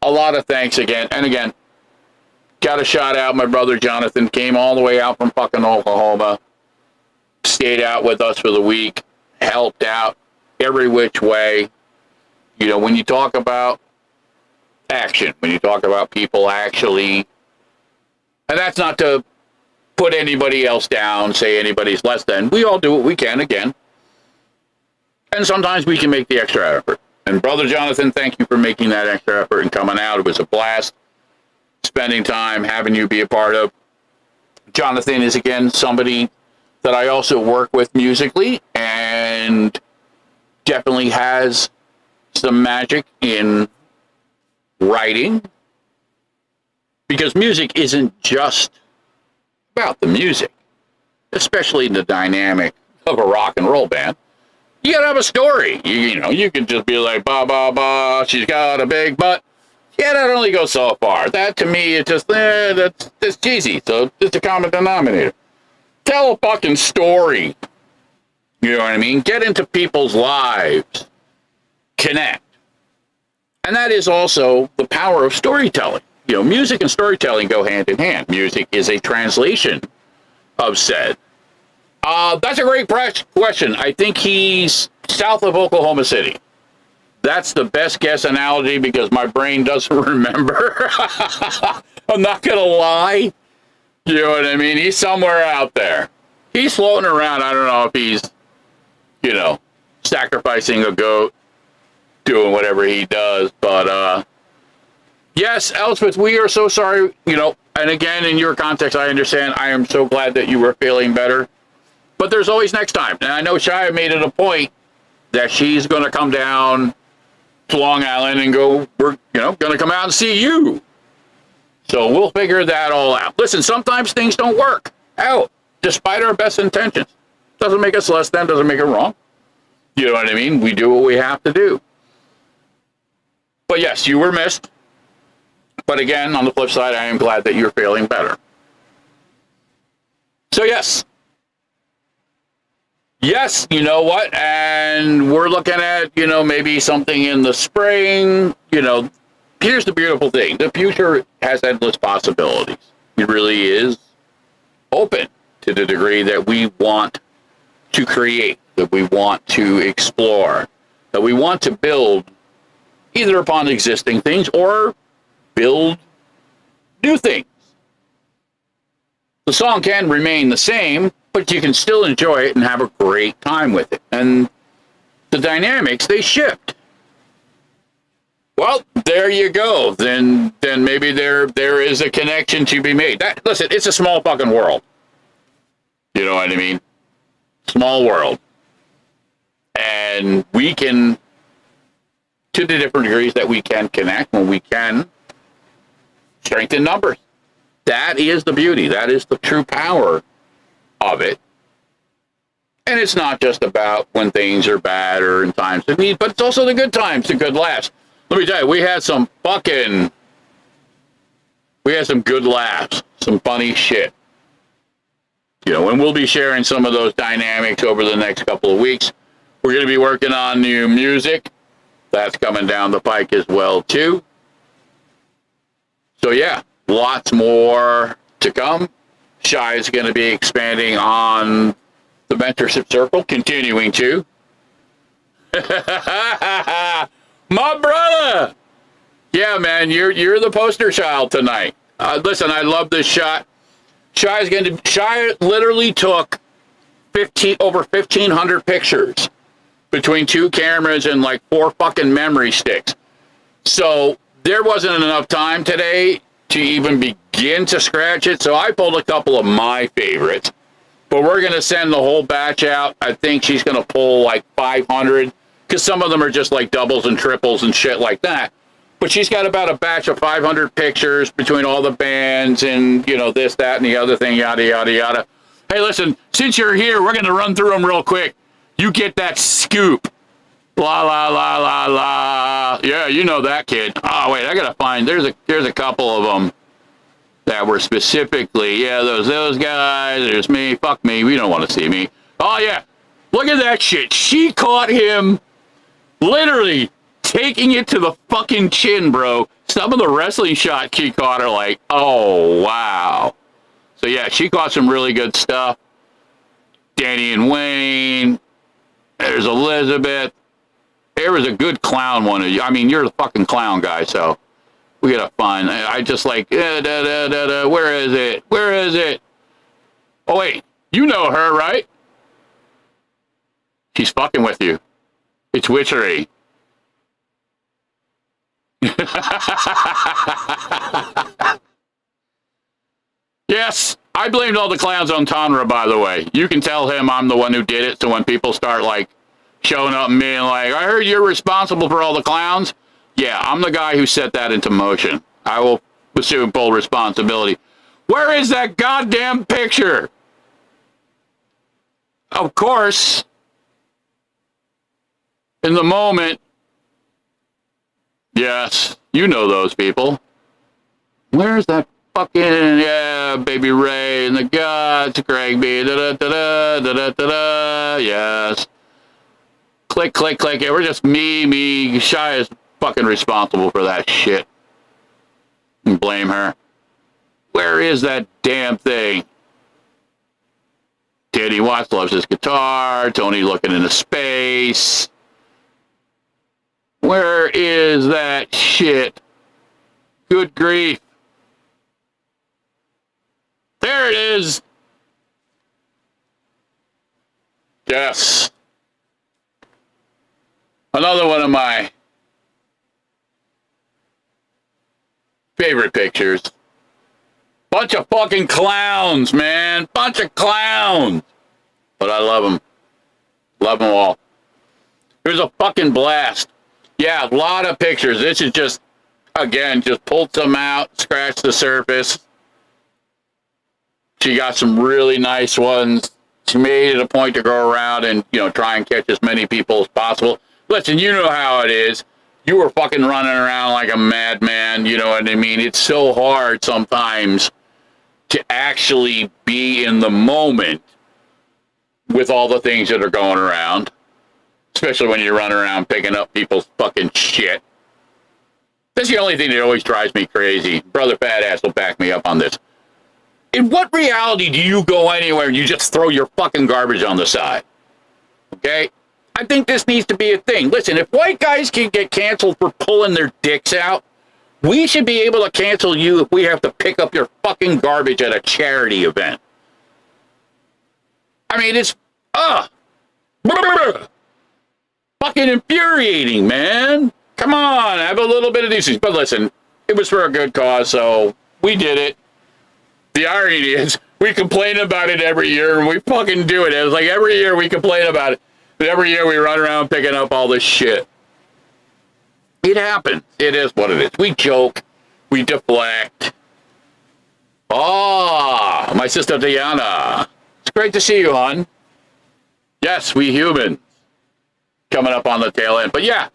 A lot of thanks again. And again, got a shout out. My brother Jonathan came all the way out from fucking Oklahoma, stayed out with us for the week, helped out every which way. You know, when you talk about action, when you talk about people actually, and that's not to put anybody else down, say anybody's less than, we all do what we can again. And sometimes we can make the extra effort. And Brother Jonathan, thank you for making that extra effort and coming out. It was a blast spending time, having you be a part of. Jonathan is, again, somebody that I also work with musically, and definitely has some magic in writing, because music isn't just about the music, especially the dynamic of a rock and roll band. You gotta have a story. You know, you could just be like, ba, ba, ba, she's got a big butt. Yeah, that only goes so far. That, to me, it just, that's cheesy. So it's a common denominator. Tell a fucking story. You know what I mean? Get into people's lives. Connect. And that is also the power of storytelling. You know, music and storytelling go hand in hand. Music is a translation of said. That's a great question. I think he's south of Oklahoma City. That's the best guess analogy because my brain doesn't remember. I'm not going to lie. You know what I mean? He's somewhere out there. He's floating around. I don't know if he's, you know, sacrificing a goat, doing whatever he does. But, yes, Elspeth, we are so sorry. You know, and again, in your context, I understand. I am so glad that you were feeling better. But there's always next time. And I know Shiya made it a point that she's going to come down to Long Island and go, we're, you know, going to come out and see you. So we'll figure that all out. Listen, sometimes things don't work out, despite our best intentions. Doesn't make us less than, doesn't make it wrong. You know what I mean? We do what we have to do. But yes, you were missed. But again, on the flip side, I am glad that you're feeling better. So yes. Yes, you know what? And we're looking at, you know, maybe something in the spring. You know, here's the beautiful thing. The future has endless possibilities. It really is open to the degree that we want to create, that we want to explore, that we want to build either upon existing things or build new things. The song can remain the same, but you can still enjoy it and have a great time with it. And the dynamics, they shift. Well, there you go. Then maybe there is a connection to be made. Listen, it's a small fucking world. You know what I mean? Small world. And we can, to the different degrees that we can connect, when we can strengthen numbers. That is the beauty. That is the true power of it. And it's not just about when things are bad or in times of need, but it's also the good times, the good laughs. Let me tell you, we had some good laughs, some funny shit. You know, and we'll be sharing some of those dynamics over the next couple of weeks. We're going to be working on new music. That's coming down the pike as well, too. So, yeah, lots more to come. Shiya is going to be expanding on the mentorship circle, continuing to. My brother! Yeah, man, you're the poster child tonight. Listen, I love this shot. Shiya literally took over 1,500 pictures between two cameras and like 4 fucking memory sticks. So there wasn't enough time today to even begin to scratch it. So I pulled a couple of my favorites. But we're going to send the whole batch out. I think she's going to pull like 500 because some of them are just like doubles and triples and shit like that. But she's got about a batch of 500 pictures between all the bands and, you know, this, that, and the other thing, yada, yada, yada. Hey, listen, since you're here, we're going to run through them real quick. You get that scoop. La, la, la, la, la. Yeah, you know that kid. Oh, wait, I got to find, there's a couple of them that were specifically, yeah, those guys, there's me, fuck me, we don't want to see me. Oh, yeah, look at that shit. She caught him literally taking it to the fucking chin, bro. Some of the wrestling shots she caught are like, oh, wow. So, yeah, she caught some really good stuff. Danny and Wayne. There's Elizabeth. There was a good clown one. I mean, you're the fucking clown guy, so we gotta find. I just like, where is it? Where is it? Oh, wait. You know her, right? She's fucking with you. It's witchery. Yes, I blamed all the clowns on Tanra, by the way. You can tell him I'm the one who did it, so when people start, like, showing up and being like, I heard you're responsible for all the clowns. Yeah, I'm the guy who set that into motion. I will assume full responsibility. Where is that goddamn picture? of course, in the moment, yes, you know those people. Where's that fucking, yeah, Baby Ray and the gods, Greg B, da-da-da-da, yes. Click, click, click. Yeah, we're just me. Shiya is fucking responsible for that shit. And blame her. Where is that damn thing? Danny Watts loves his guitar. Tony looking into space. Where is that shit? Good grief. There it is. Yes. Another one of my favorite pictures. Bunch of fucking clowns, man. Bunch of clowns. But I love them. Love them all. It was a fucking blast. Yeah, a lot of pictures. This is just, again, just pulled some out, scratched the surface. She got some really nice ones. She made it a point to go around and, try and catch as many people as possible. Listen, you know how it is. You were fucking running around like a madman, you know what I mean? It's so hard sometimes to actually be in the moment with all the things that are going around, especially when you run around picking up people's fucking shit. That's the only thing that always drives me crazy. Brother Fat Ass will back me up on this. In what reality do you go anywhere and you just throw your fucking garbage on the side? Okay? I think this needs to be a thing. Listen, if white guys can get canceled for pulling their dicks out, we should be able to cancel you if we have to pick up your fucking garbage at a charity event. I mean, it's, fucking infuriating, man. Come on, have a little bit of decency. But listen, it was for a good cause, so we did it. The irony is, we complain about it every year, and we fucking do it. It's like every year we complain about it. But every year we run around picking up all this shit. It happens. It is what it is. We joke. We deflect. Oh, my sister Diana. It's great to see you, hon. Yes, we humans. Coming up on the tail end. But yeah,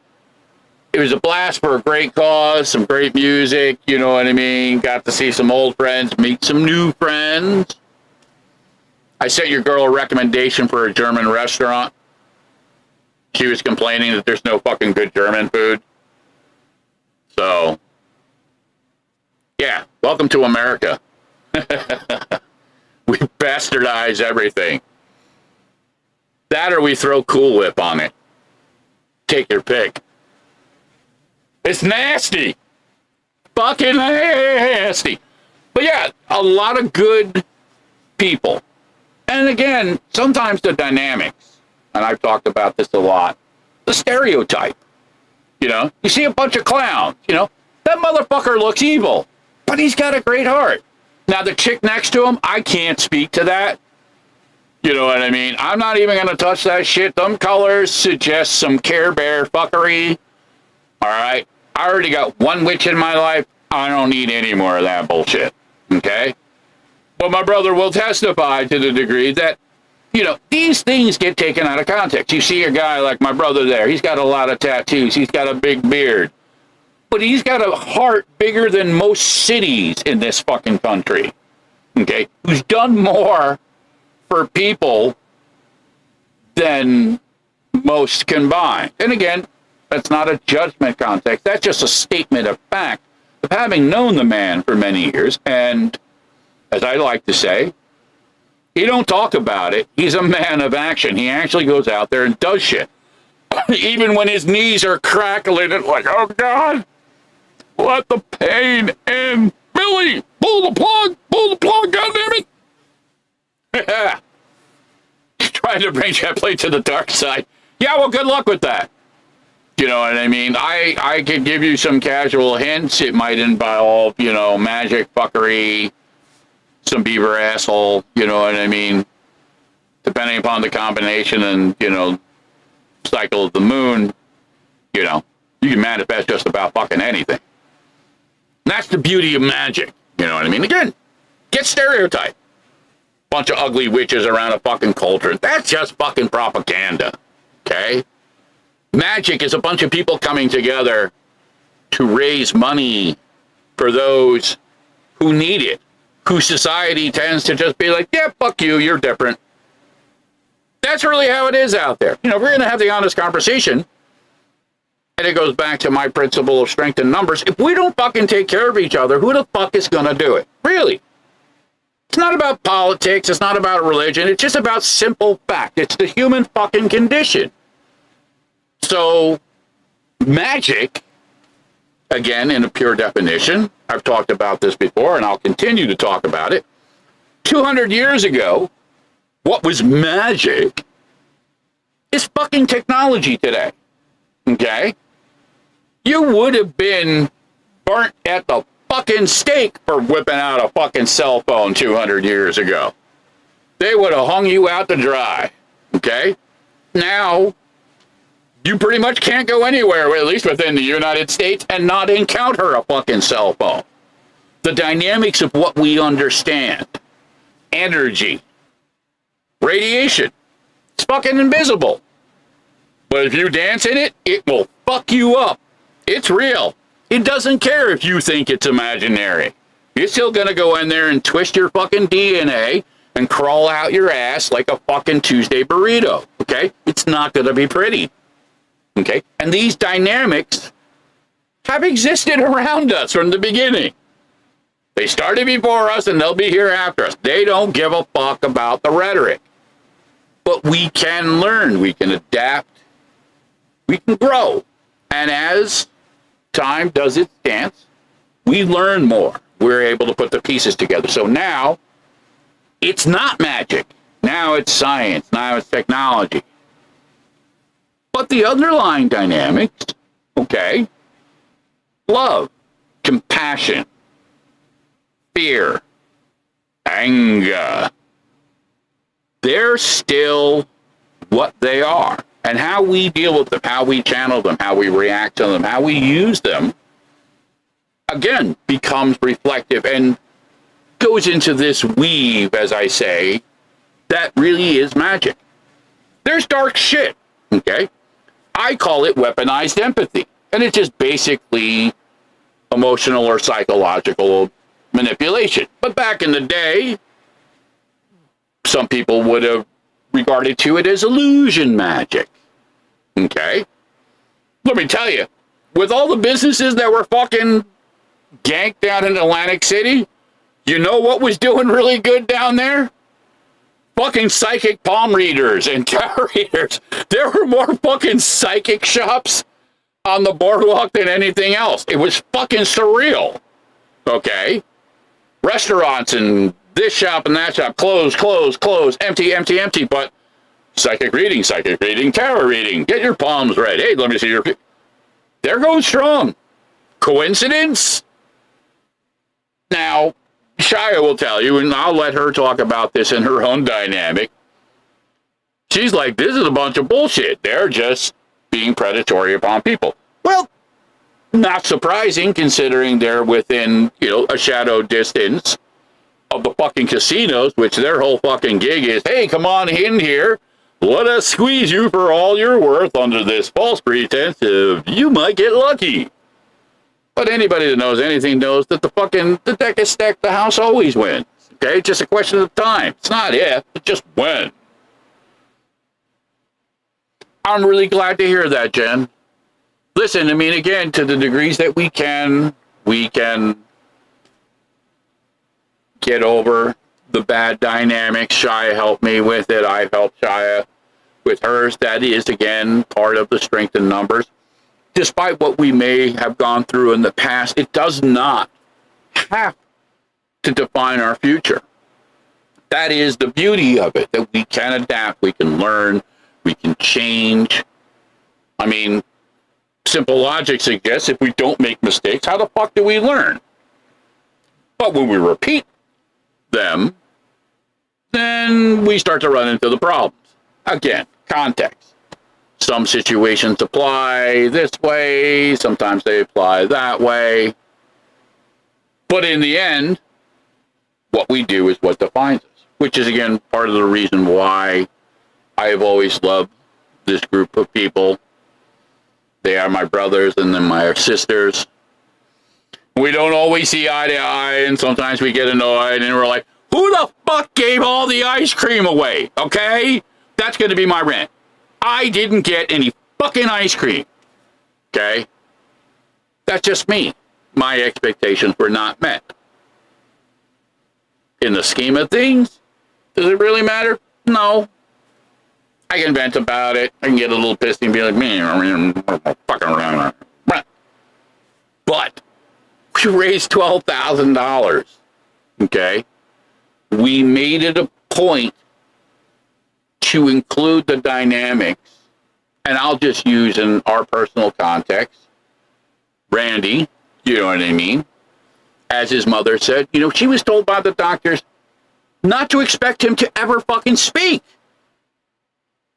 it was a blast for a great cause, some great music, you know what I mean? Got to see some old friends, meet some new friends. I sent your girl a recommendation for a German restaurant. She was complaining that there's no fucking good German food. So, yeah, welcome to America. We bastardize everything. That or we throw Cool Whip on it. Take your pick. It's nasty. Fucking nasty. But yeah, a lot of good people. And again, sometimes the dynamics, and I've talked about this a lot, the stereotype. You see a bunch of clowns, that motherfucker looks evil, but he's got a great heart. Now, the chick next to him, I can't speak to that. You know what I mean? I'm not even going to touch that shit. Them colors suggest some Care Bear fuckery. All right? I already got one witch in my life. I don't need any more of that bullshit. Okay? But my brother will testify to the degree that, these things get taken out of context. You see a guy like my brother there. He's got a lot of tattoos. He's got a big beard. But he's got a heart bigger than most cities in this fucking country. Okay? Who's done more for people than most combined. And again, that's not a judgment context. That's just a statement of fact of having known the man for many years. And as I like to say, he don't talk about it. He's a man of action. He actually goes out there and does shit. Even when his knees are crackling and like, oh God, let the pain in. Billy, pull the plug, goddammit. Trying to bring Jetplay to the dark side. Yeah, well, good luck with that. You know what I mean? I could give you some casual hints. It might involve, magic, fuckery, some beaver asshole, you know what I mean? Depending upon the combination and, cycle of the moon, you can manifest just about fucking anything. And that's the beauty of magic, you know what I mean? Again, get stereotyped. Bunch of ugly witches around a fucking cauldron. That's just fucking propaganda. Okay? Magic is a bunch of people coming together to raise money for those who need it, who society tends to just be like, yeah, fuck you, you're different. That's really how it is out there. You know, we're going to have the honest conversation. And it goes back to my principle of strength in numbers. If we don't fucking take care of each other, who the fuck is going to do it? Really? It's not about politics. It's not about religion. It's just about simple fact. It's the human fucking condition. So, magic, again, in a pure definition, I've talked about this before, and I'll continue to talk about it. 200 years ago, what was magic is fucking technology today. Okay? You would have been burnt at the fucking stake for whipping out a fucking cell phone 200 years ago. They would have hung you out to dry. Okay? Now, you pretty much can't go anywhere, at least within the United States, and not encounter a fucking cell phone. The dynamics of what we understand. Energy. Radiation. It's fucking invisible. But if you dance in it, it will fuck you up. It's real. It doesn't care if you think it's imaginary. You're still going to go in there and twist your fucking DNA and crawl out your ass like a fucking Tuesday burrito. Okay? It's not going to be pretty. Okay? And these dynamics have existed around us from the beginning. They started before us and they'll be here after us. They don't give a fuck about the rhetoric. But we can learn. We can adapt. We can grow. And as time does its dance, we learn more. We're able to put the pieces together. So now, it's not magic. Now it's science. Now it's technology. But the underlying dynamics, okay, love, compassion, fear, anger, they're still what they are. And how we deal with them, how we channel them, how we react to them, how we use them, again, becomes reflective and goes into this weave, as I say, that really is magic. There's dark shit, okay? I call it weaponized empathy. And it's just basically emotional or psychological manipulation. But back in the day, some people would have regarded to it as illusion magic. Okay? Let me tell you, with all the businesses that were fucking ganked down in Atlantic City, you know what was doing really good down there? Fucking psychic palm readers and tarot readers. There were more fucking psychic shops on the boardwalk than anything else. It was fucking surreal. Okay? Restaurants and this shop and that shop, closed, empty, empty, empty, but psychic reading, tarot reading, get your palms read. Hey, let me see your... They're going strong. Coincidence? Now, Shiya will tell you, and I'll let her talk about this in her own dynamic. She's like, this is a bunch of bullshit. They're just being predatory upon people. Well, not surprising considering they're within, a shadow distance of the fucking casinos, which their whole fucking gig is, hey, come on in here. Let us squeeze you for all you're worth under this false pretense of you might get lucky. But anybody that knows anything knows that the deck is stacked, the house always wins. Okay? It's just a question of time. It's not if, it's just when. I'm really glad to hear that, Jen. Listen, I mean, again, to the degrees that we can get over the bad dynamics. Shiya helped me with it. I've helped Shiya with hers. That is, again, part of the strength in numbers. Despite what we may have gone through in the past, it does not have to define our future. That is the beauty of it, that we can adapt, we can learn, we can change. I mean, simple logic suggests if we don't make mistakes, how the fuck do we learn? But when we repeat them, then we start to run into the problems. Again, context. Some situations apply this way, sometimes they apply that way. But in the end, what we do is what defines us. which is, again, part of the reason why I have always loved this group of people. They are my brothers and then my sisters. We don't always see eye to eye, and sometimes we get annoyed, and we're like, who the fuck gave all the ice cream away? Okay? That's going to be my rant. I didn't get any fucking ice cream. Okay? That's just me. My expectations were not met. In the scheme of things, does it really matter? No. I can vent about it. I can get a little pissed and be like, man, fucking around. But we raised $12,000. Okay? We made it a point to include the dynamics, and I'll just use in our personal context, Randy, you know what I mean? As his mother said, you know, she was told by the doctors not to expect him to ever fucking speak.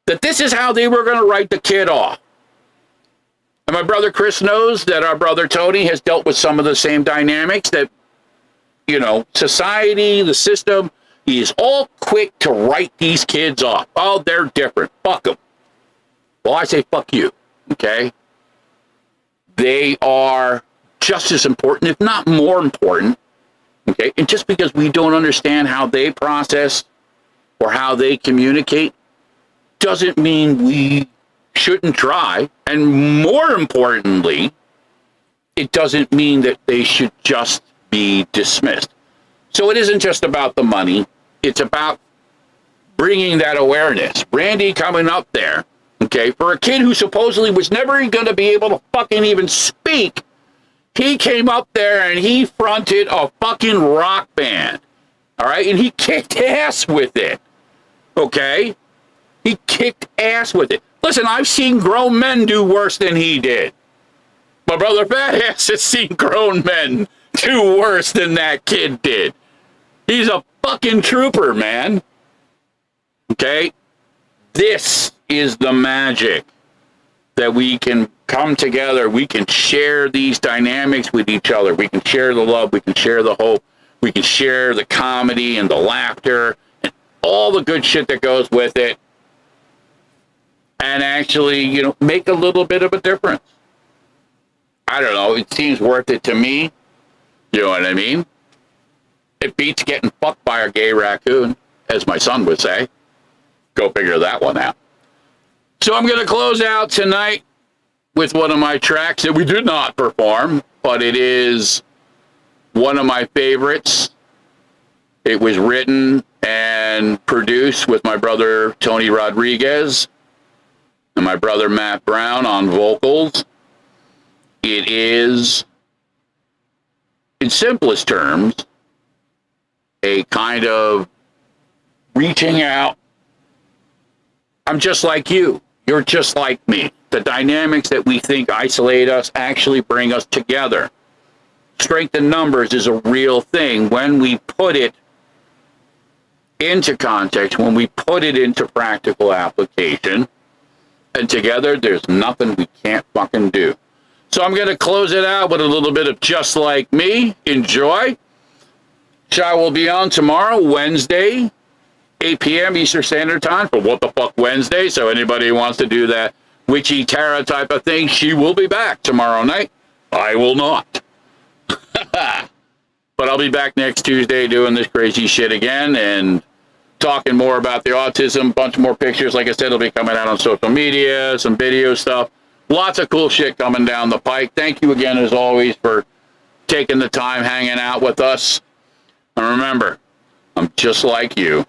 That this is how they were going to write the kid off. And my brother Chris knows that our brother Tony has dealt with some of the same dynamics that, you know, society, the system, is all quick to write these kids off. Oh, they're different. Fuck them. Well, I say fuck you. Okay? They are just as important, if not more important. Okay? And just because we don't understand how they process or how they communicate doesn't mean we shouldn't try. And more importantly, it doesn't mean that they should just be dismissed. So it isn't just about the money. It's about bringing that awareness. Randy coming up there, okay, for a kid who supposedly was never going to be able to fucking even speak, he came up there and he fronted a fucking rock band, all right? And he kicked ass with it, okay? He kicked ass with it. Listen, I've seen grown men do worse than he did. My brother Fat Ass has seen grown men do worse than that kid did. He's a fucking trooper, man. Okay? This is the magic that we can come together. We can share these dynamics with each other. We can share the love. We can share the hope. We can share the comedy and the laughter and all the good shit that goes with it. And actually, you know, make a little bit of a difference. I don't know. It seems worth it to me. You know what I mean? It beats getting fucked by a gay raccoon, as my son would say. Go figure that one out. So I'm going to close out tonight with one of my tracks that we did not perform, but it is one of my favorites. It was written and produced with my brother Tony Rodriguez and my brother Matt Brown on vocals. It is, in simplest terms, a kind of reaching out. I'm just like you. You're just like me. The dynamics that we think isolate us actually bring us together. Strength in numbers is a real thing when we put it into context, when we put it into practical application. And together, there's nothing we can't fucking do. So I'm going to close it out with a little bit of Just Like Me. Enjoy. Shiya will be on tomorrow, Wednesday, 8 p.m. Eastern Standard Time for What the Fuck Wednesday. So anybody who wants to do that witchy tarot type of thing, she will be back tomorrow night. I will not. But I'll be back next Tuesday doing this crazy shit again and talking more about the autism, bunch more pictures. Like I said, it'll be coming out on social media, some video stuff. Lots of cool shit coming down the pike. Thank you again, as always, for taking the time hanging out with us. And remember, I'm just like you.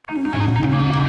Thank you.